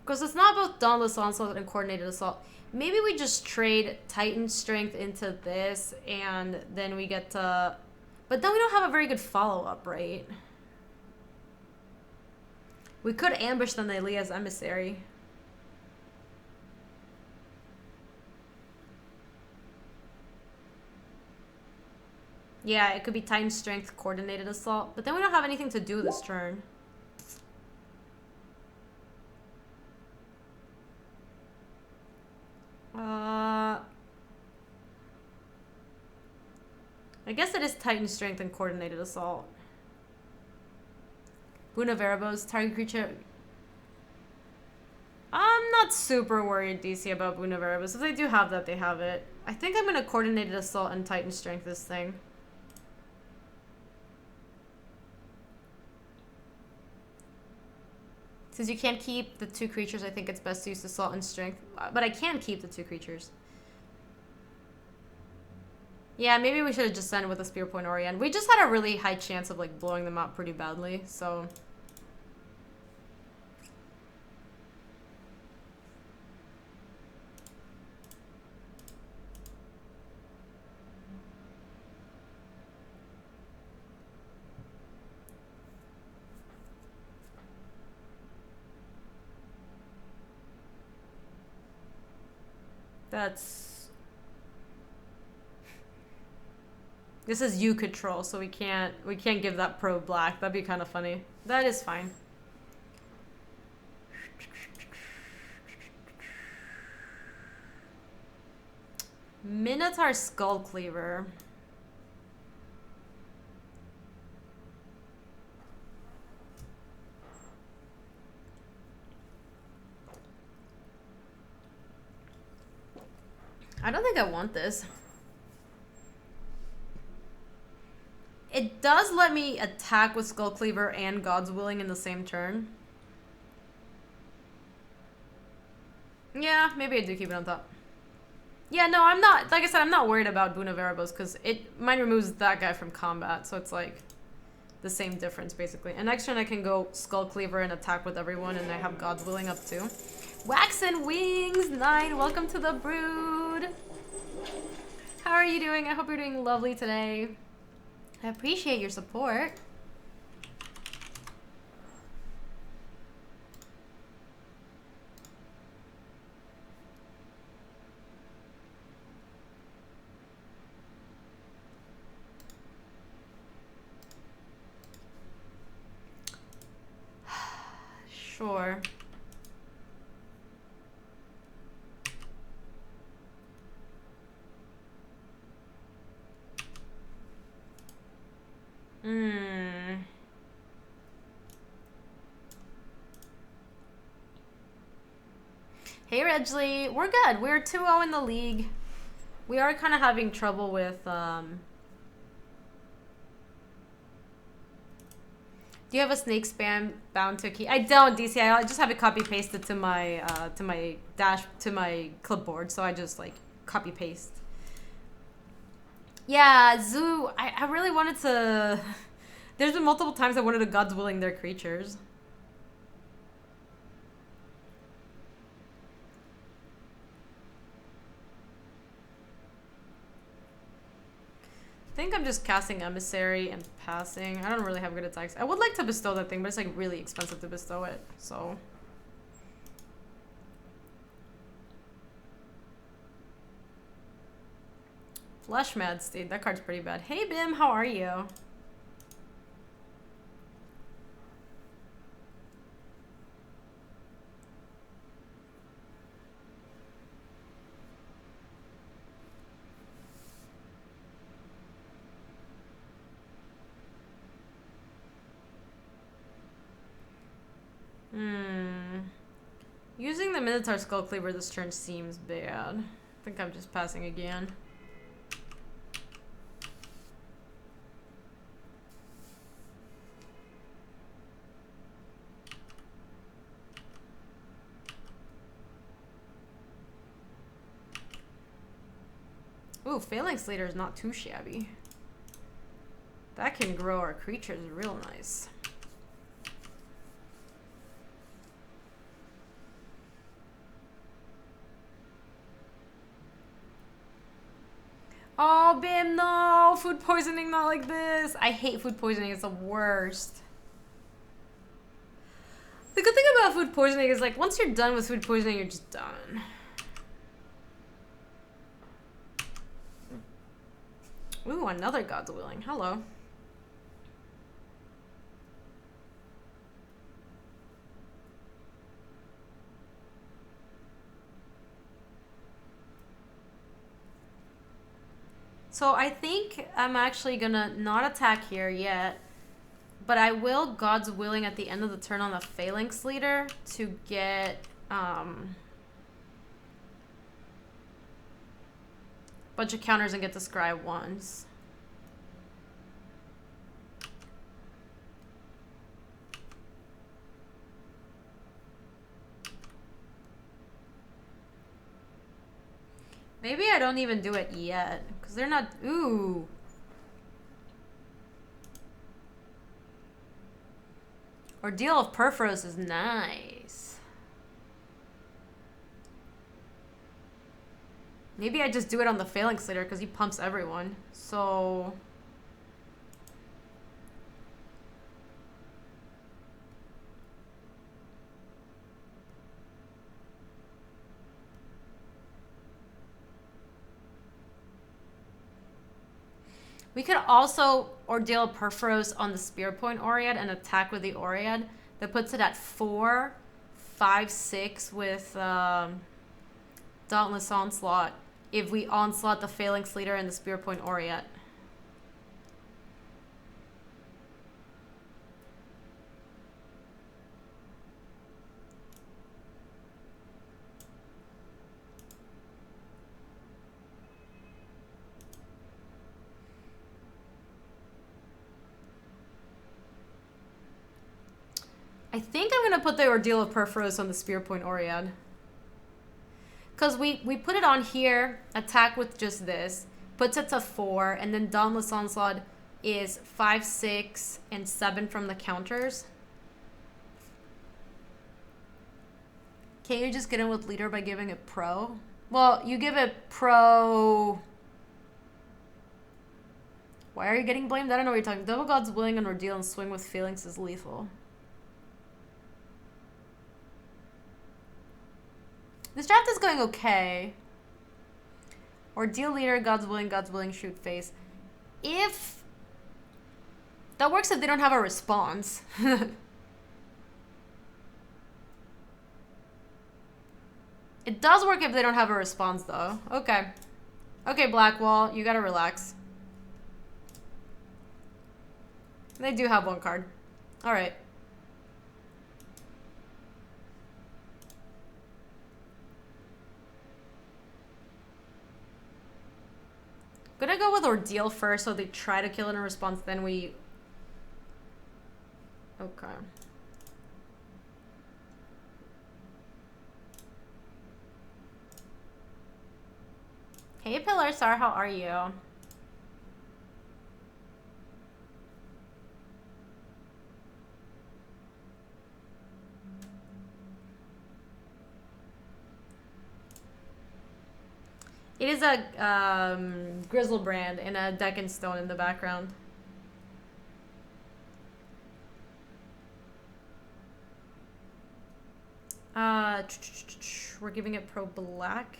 Because it's not both Dauntless Onslaught and Coordinated Assault. Maybe we just trade Titan Strength into this, and then we get to... But then we don't have a very good follow-up, right? We could ambush the Nylea's Emissary. Yeah, it could be Titan Strength, Coordinated Assault. But then we don't have anything to do this turn. I guess it is Titan Strength and Coordinated Assault. Bunavarabos, target creature. I'm not super worried, DC, about Bunavarabos. If they do have that, they have it. I think I'm going to Coordinated Assault and Titan Strength this thing. Since you can't keep the 2 creatures, I think it's best to use Assault and Strength. But I can keep the 2 creatures. Yeah, maybe we should have just sent with a Spear Point Orient. We just had a really high chance of like blowing them out pretty badly, so... That's... This is you control, so we can't give that pro black. That'd be kind of funny. That is fine. Minotaur Skull Cleaver. I don't think I want this. It does let me attack with Skull Cleaver and God's Willing in the same turn. Yeah, maybe I do keep it on top. Yeah, no, I'm not, like I said, I'm not worried about Bunavarabos because mine removes that guy from combat, so it's like the same difference basically. And next turn I can go Skull Cleaver and attack with everyone, and I have God's Willing up too. Wax and Wings 9, welcome to the brood. How are you doing? I hope you're doing lovely today. I appreciate your support. Sure. Hey Reggie, we're good. We're 2-0 in the league. We are kind of having trouble with Do you have a snake spam bound to a key? I don't, DC. I just have it copy pasted to my clipboard, so I just like copy paste. Yeah, Zoo. I really wanted to. There's been multiple times I wanted to God's Willing their creatures. I think I'm just casting Emissary and passing. I don't really have good attacks. I would like to bestow that thing, but it's like really expensive to bestow it, so. Flesh Mad State, that card's pretty bad. Hey Bim, how are you? Using the Minotaur Skull Cleaver this turn seems bad. I think I'm just passing again. Ooh, Phalanx Leader is not too shabby. That can grow our creatures real nice. No, Bim, no. Food poisoning, not like this. I hate food poisoning. It's the worst. The good thing about food poisoning is, like, once you're done with food poisoning, you're just done. Ooh, another God's Willing. Hello. So I think I'm actually gonna not attack here yet, but I will God's Willing at the end of the turn on the Phalanx Leader to get bunch of counters and get the Scry once. Maybe I don't even do it yet, because they're not... Ooh. Ordeal of Perforos is nice. Maybe I just do it on the Phalanx Leader, because he pumps everyone. So... We could also Ordeal of Perforos on the Spear Point Oread and attack with the Oread. That puts it at 4, 5, 6 with Dauntless Onslaught. If we onslaught the Phalanx Leader and the Spear Point Oread. I think I'm going to put the Ordeal of Perforos on the Spear Point Oread. Because we put it on here, attack with just this, puts it to 4, and then Dauntless Onslaught is 5, 6, and 7 from the counters. Can't you just get in with Leader by giving it Pro? Well, you give it Pro... Why are you getting blamed? I don't know what you're talking. Double God's Willing and Ordeal and swing with Phalanx is lethal. This draft is going okay. Ordeal Leader, God's Willing, shoot face. If... That works if they don't have a response. It does work if they don't have a response, though. Okay. Okay, Blackwall, you gotta relax. They do have one card. Alright. Gonna go with Ordeal first, so they try to kill it in response, then we... Okay. Hey, Pillar Star, how are you? It is a Grizzlebrand and a Deck and Stone in the background. We're giving it Pro Black.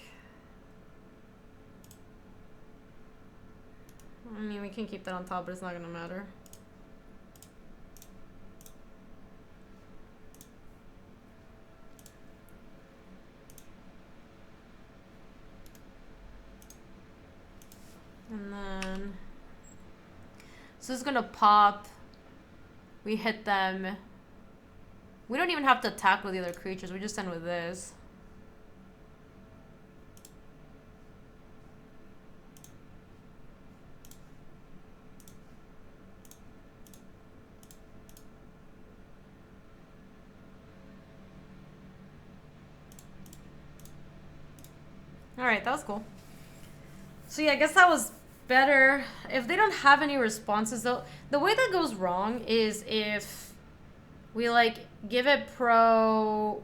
I mean, we can keep that on top, but it's not gonna matter. And then... So this is gonna pop. We hit them. We don't even have to attack with the other creatures. We just end with this. Alright, that was cool. So yeah, I guess that was better. If they don't have any responses though, the way that goes wrong is if we like give it Pro...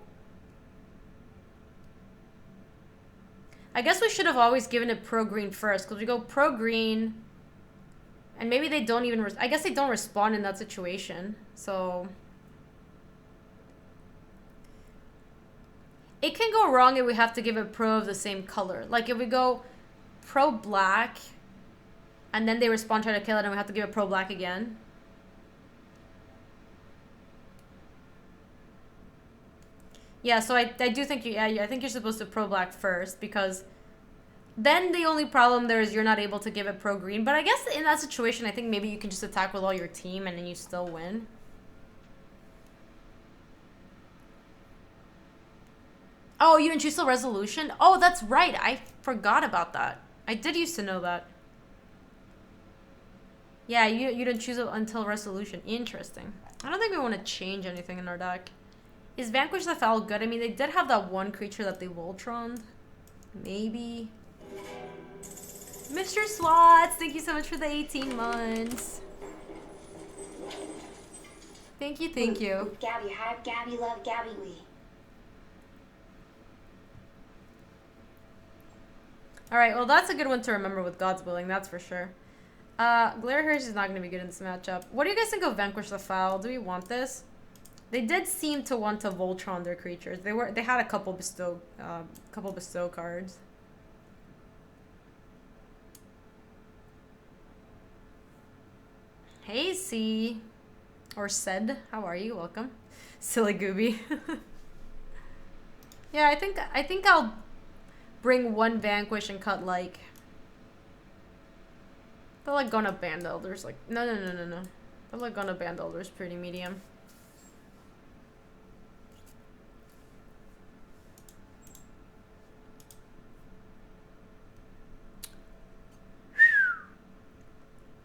I guess we should have always given it pro-green first, because we go pro-green, and maybe they don't even... I guess they don't respond in that situation, so... It can go wrong if we have to give it pro of the same color. Like, if we go pro-black, and then they respond, try to kill it, and we have to give it pro-black again. Yeah, so I do think you... Yeah, I think you're supposed to pro-black first, because then the only problem there is you're not able to give it pro-green. But I guess in that situation, I think maybe you can just attack with all your team, and then you still win. Oh, you didn't choose the resolution? Oh, that's right. I forgot about that. I did used to know that. Yeah, you didn't choose it until resolution. Interesting. I don't think we want to change anything in our deck. Is Vanquish the Foul good? I mean, they did have that one creature that they Voltroned. Maybe. Mr. Swats, thank you so much for the 18 months. Thank you, thank you. Gaby, hi, Gaby, love, Gaby, we. Alright, well, that's a good one to remember with God's Willing, that's for sure. Glare Hirsch is not going to be good in this matchup. What do you guys think of Vanquish the Foul? Do we want this? They did seem to want to Voltron their creatures. They had a couple bestow cards. Hey, C. Or Said. How are you? Welcome. Silly Gooby. Yeah, I think I'll bring one Vanquish and cut like... I feel like Gonna Band Elders like... No. I feel like Gonna Band Elders pretty medium.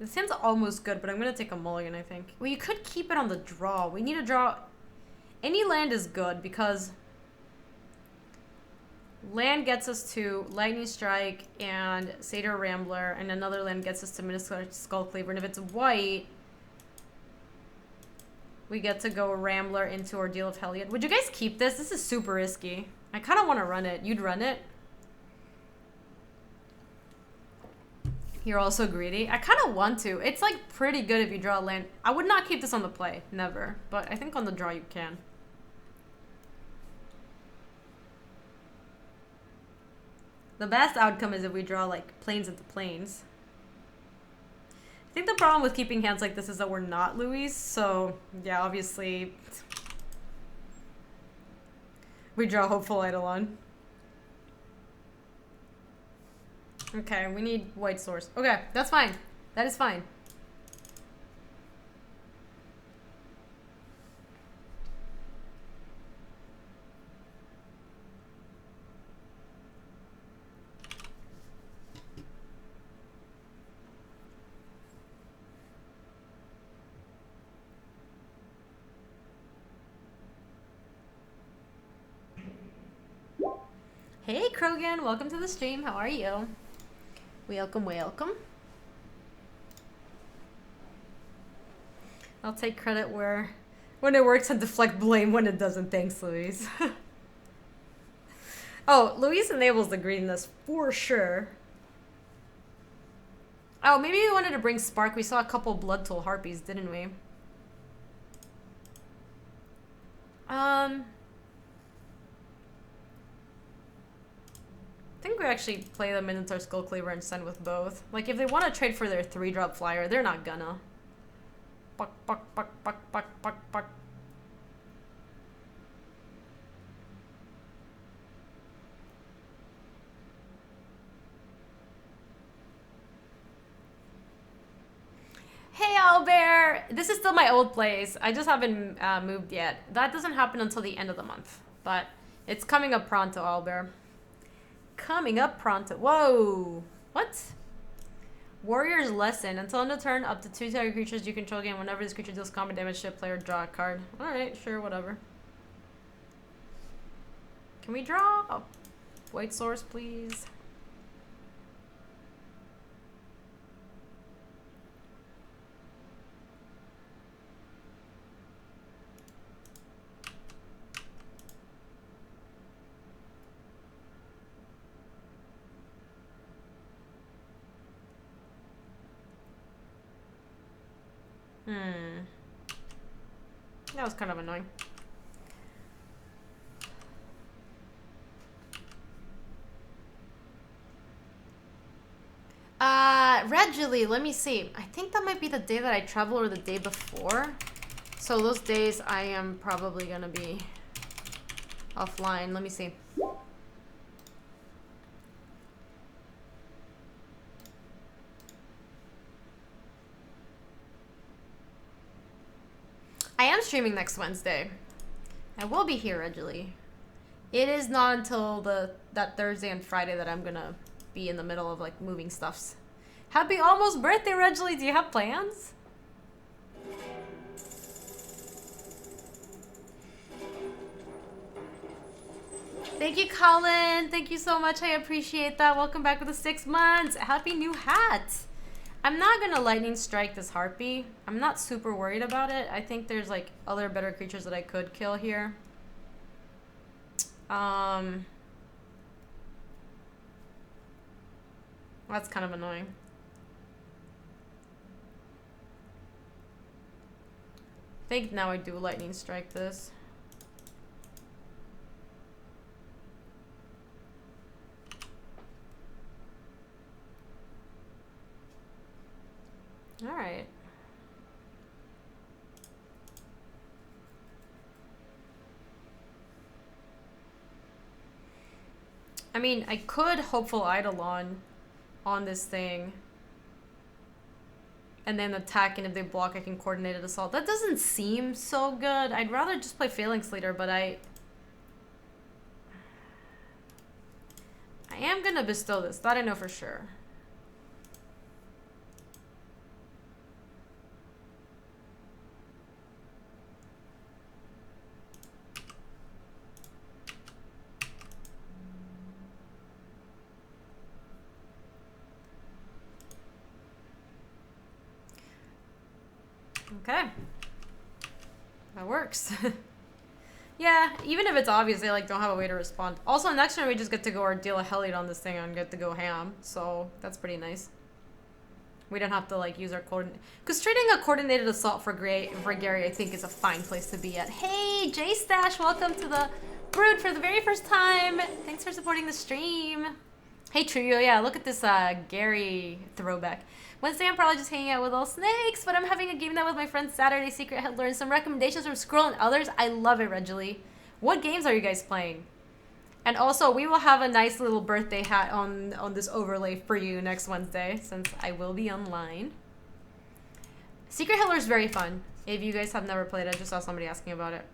This hand's almost good, but I'm going to take a mulligan, I think. Well, you could keep it on the draw. We need to draw... Any land is good, because... Land gets us to Lightning Strike and Satyr Rambler, and another land gets us to Minotaur Skullcleaver. And if it's white, we get to go Rambler into Ordeal of Heliod. Would you guys keep this? This is super risky. I kind of want to run it. You'd run it? You're also greedy. I kind of want to. It's like pretty good if you draw a land. I would not keep this on the play. Never. But I think on the draw you can. The best outcome is if we draw like planes into planes. I think the problem with keeping hands like this is that we're not Louis. So yeah, obviously we draw Hopeful Eidolon. Okay, we need white source. Okay, that's fine. That is fine. Hey, Krogan, welcome to the stream. How are you? Welcome, welcome. I'll take credit when it works and deflect blame when it doesn't. Thanks, Louise. Oh, Louise enables the greenness for sure. Oh, maybe we wanted to bring Spark. We saw a couple Blood Toll Harpies, didn't we? I think we actually play the Minotaur Skullcleaver and send with both. Like, if they want to trade for their 3-drop flyer, they're not gonna. Buck, buck, buck, buck, buck, buck, buck. Hey, Albert! This is still my old place. I just haven't moved yet. That doesn't happen until the end of the month. But it's coming up pronto, Albert. Coming up pronto. Whoa! What? Warrior's Lesson. Until end of turn, up to 2 target creatures you control gain. Whenever this creature deals combat damage to a player, draw a card. Alright, sure, whatever. Can we draw a white source, please? That was kind of annoying. Regularly, let me see. I think that might be the day that I travel or the day before. So those days I am probably gonna be offline. Let me see. I am streaming next Wednesday. I will be here regularly. It is not until that Thursday and Friday that I'm gonna be in the middle of like moving stuffs. Happy almost birthday, Reggie. Do you have plans? Thank you, Colin. Thank you so much. I appreciate that. Welcome back with the 6 months. Happy new hat. I'm not gonna lightning strike this harpy. I'm not super worried about it. I think there's like other better creatures that I could kill here. That's kind of annoying. I think now I do lightning strike this. All right. I mean, I could Hopeful Eidolon on this thing and then attack, and if they block I can Coordinated Assault. That doesn't seem so good. I'd rather just play Phalanx Leader, but I am gonna bestow this. That I know for sure. Okay. That works. Yeah, even if it's obvious, they like don't have a way to respond. Also, next turn we just get to go or deal a Helliot on this thing and get to go ham. So that's pretty nice. We don't have to like use our coordinate. Because trading a Coordinated Assault for Gary, I think is a fine place to be at. Hey, J-Stash, welcome to the Brood for the very first time. Thanks for supporting the stream. Hey, Trio, yeah, look at this Gary throwback. Wednesday, I'm probably just hanging out with all snakes, but I'm having a game night with my friends Saturday. Secret had learned some recommendations from Squirrel and others. I love it, Reggie. What games are you guys playing? And also, we will have a nice little birthday hat on this overlay for you next Wednesday, since I will be online. Secret Hitler is very fun. If you guys have never played it, I just saw somebody asking about it.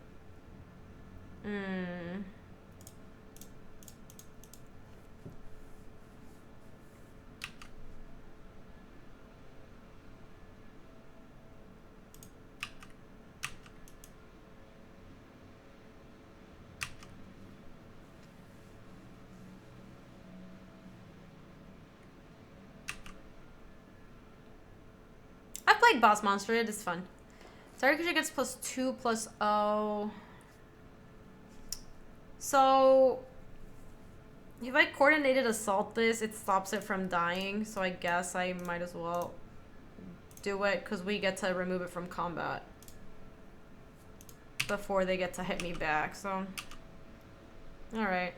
I've played Boss Monster. It is fun. Target creature gets +2/+0. So, if I Coordinated Assault this, it stops it from dying. So I guess I might as well do it because we get to remove it from combat before they get to hit me back. So, alright.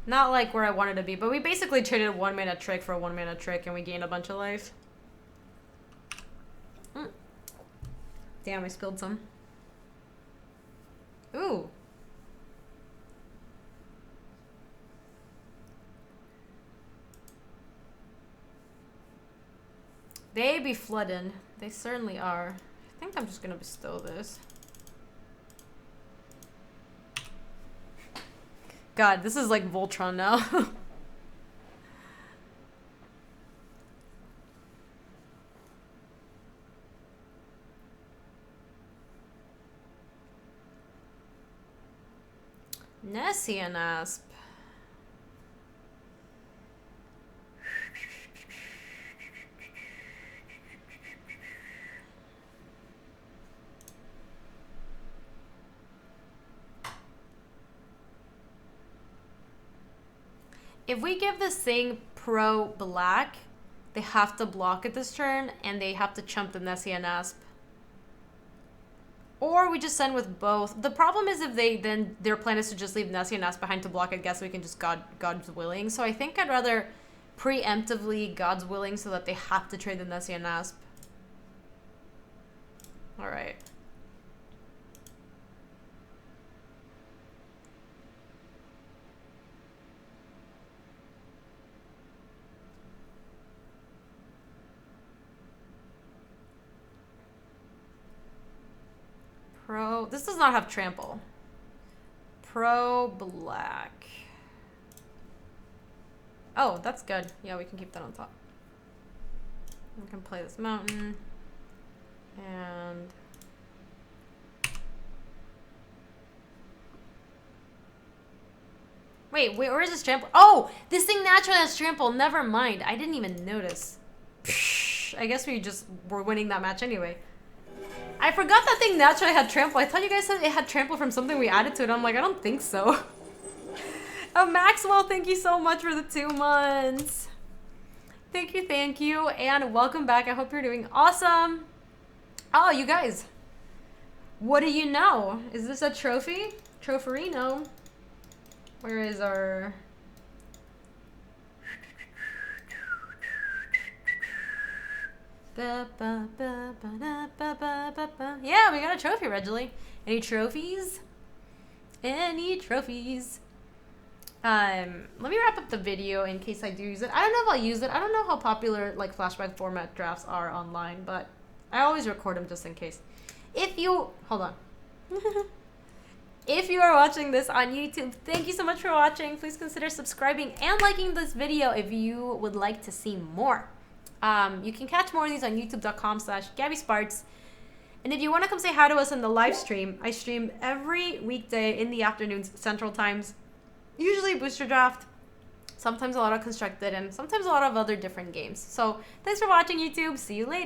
Not like where I wanted to be, but we basically traded a 1-mana trick for a 1-mana trick and we gained a bunch of life. Damn, I spilled some. Ooh. They be flooding. They certainly are. I think I'm just gonna bestow this. God, this is like Voltron now. Nessian Asp. If we give this thing pro black, they have to block it this turn, and they have to chump the Nessian Asp. Or we just send with both. The problem is if their plan is to just leave Nessie and Nas behind to block, I guess we can just God's Willing. So I think I'd rather preemptively God's Willing so that they have to trade the Nessie and Nasp. Alright. This does not have trample. Pro black. Oh, that's good. Yeah, we can keep that on top. We can play this mountain. And wait, where is this trample? Oh, this thing naturally has trample. Never mind. I didn't even notice. Psh, I guess we just were winning that match anyway. I forgot that thing naturally had trample. I thought you guys said it had trample from something we added to it. I'm like, I don't think so. Maxwell, thank you so much for the 2 months. Thank you. And welcome back. I hope you're doing awesome. Oh, you guys. What do you know? Is this a trophy? Troferino. Where is our... Yeah, we got a trophy, Reggie. Any trophies? Any trophies? Let me wrap up the video in case I do use it. I don't know if I'll use it. I don't know how popular like flashback format drafts are online, but I always record them just in case. If you hold on. If you are watching this on YouTube, thank you so much for watching. Please consider subscribing and liking this video if you would like to see more. You can catch more of these on youtube.com/GabySpartz. And if you want to come say hi to us in the live stream, I stream every weekday in the afternoons, Central Times. Usually Booster Draft, sometimes a lot of Constructed, and sometimes a lot of other different games. So thanks for watching, YouTube. See you later.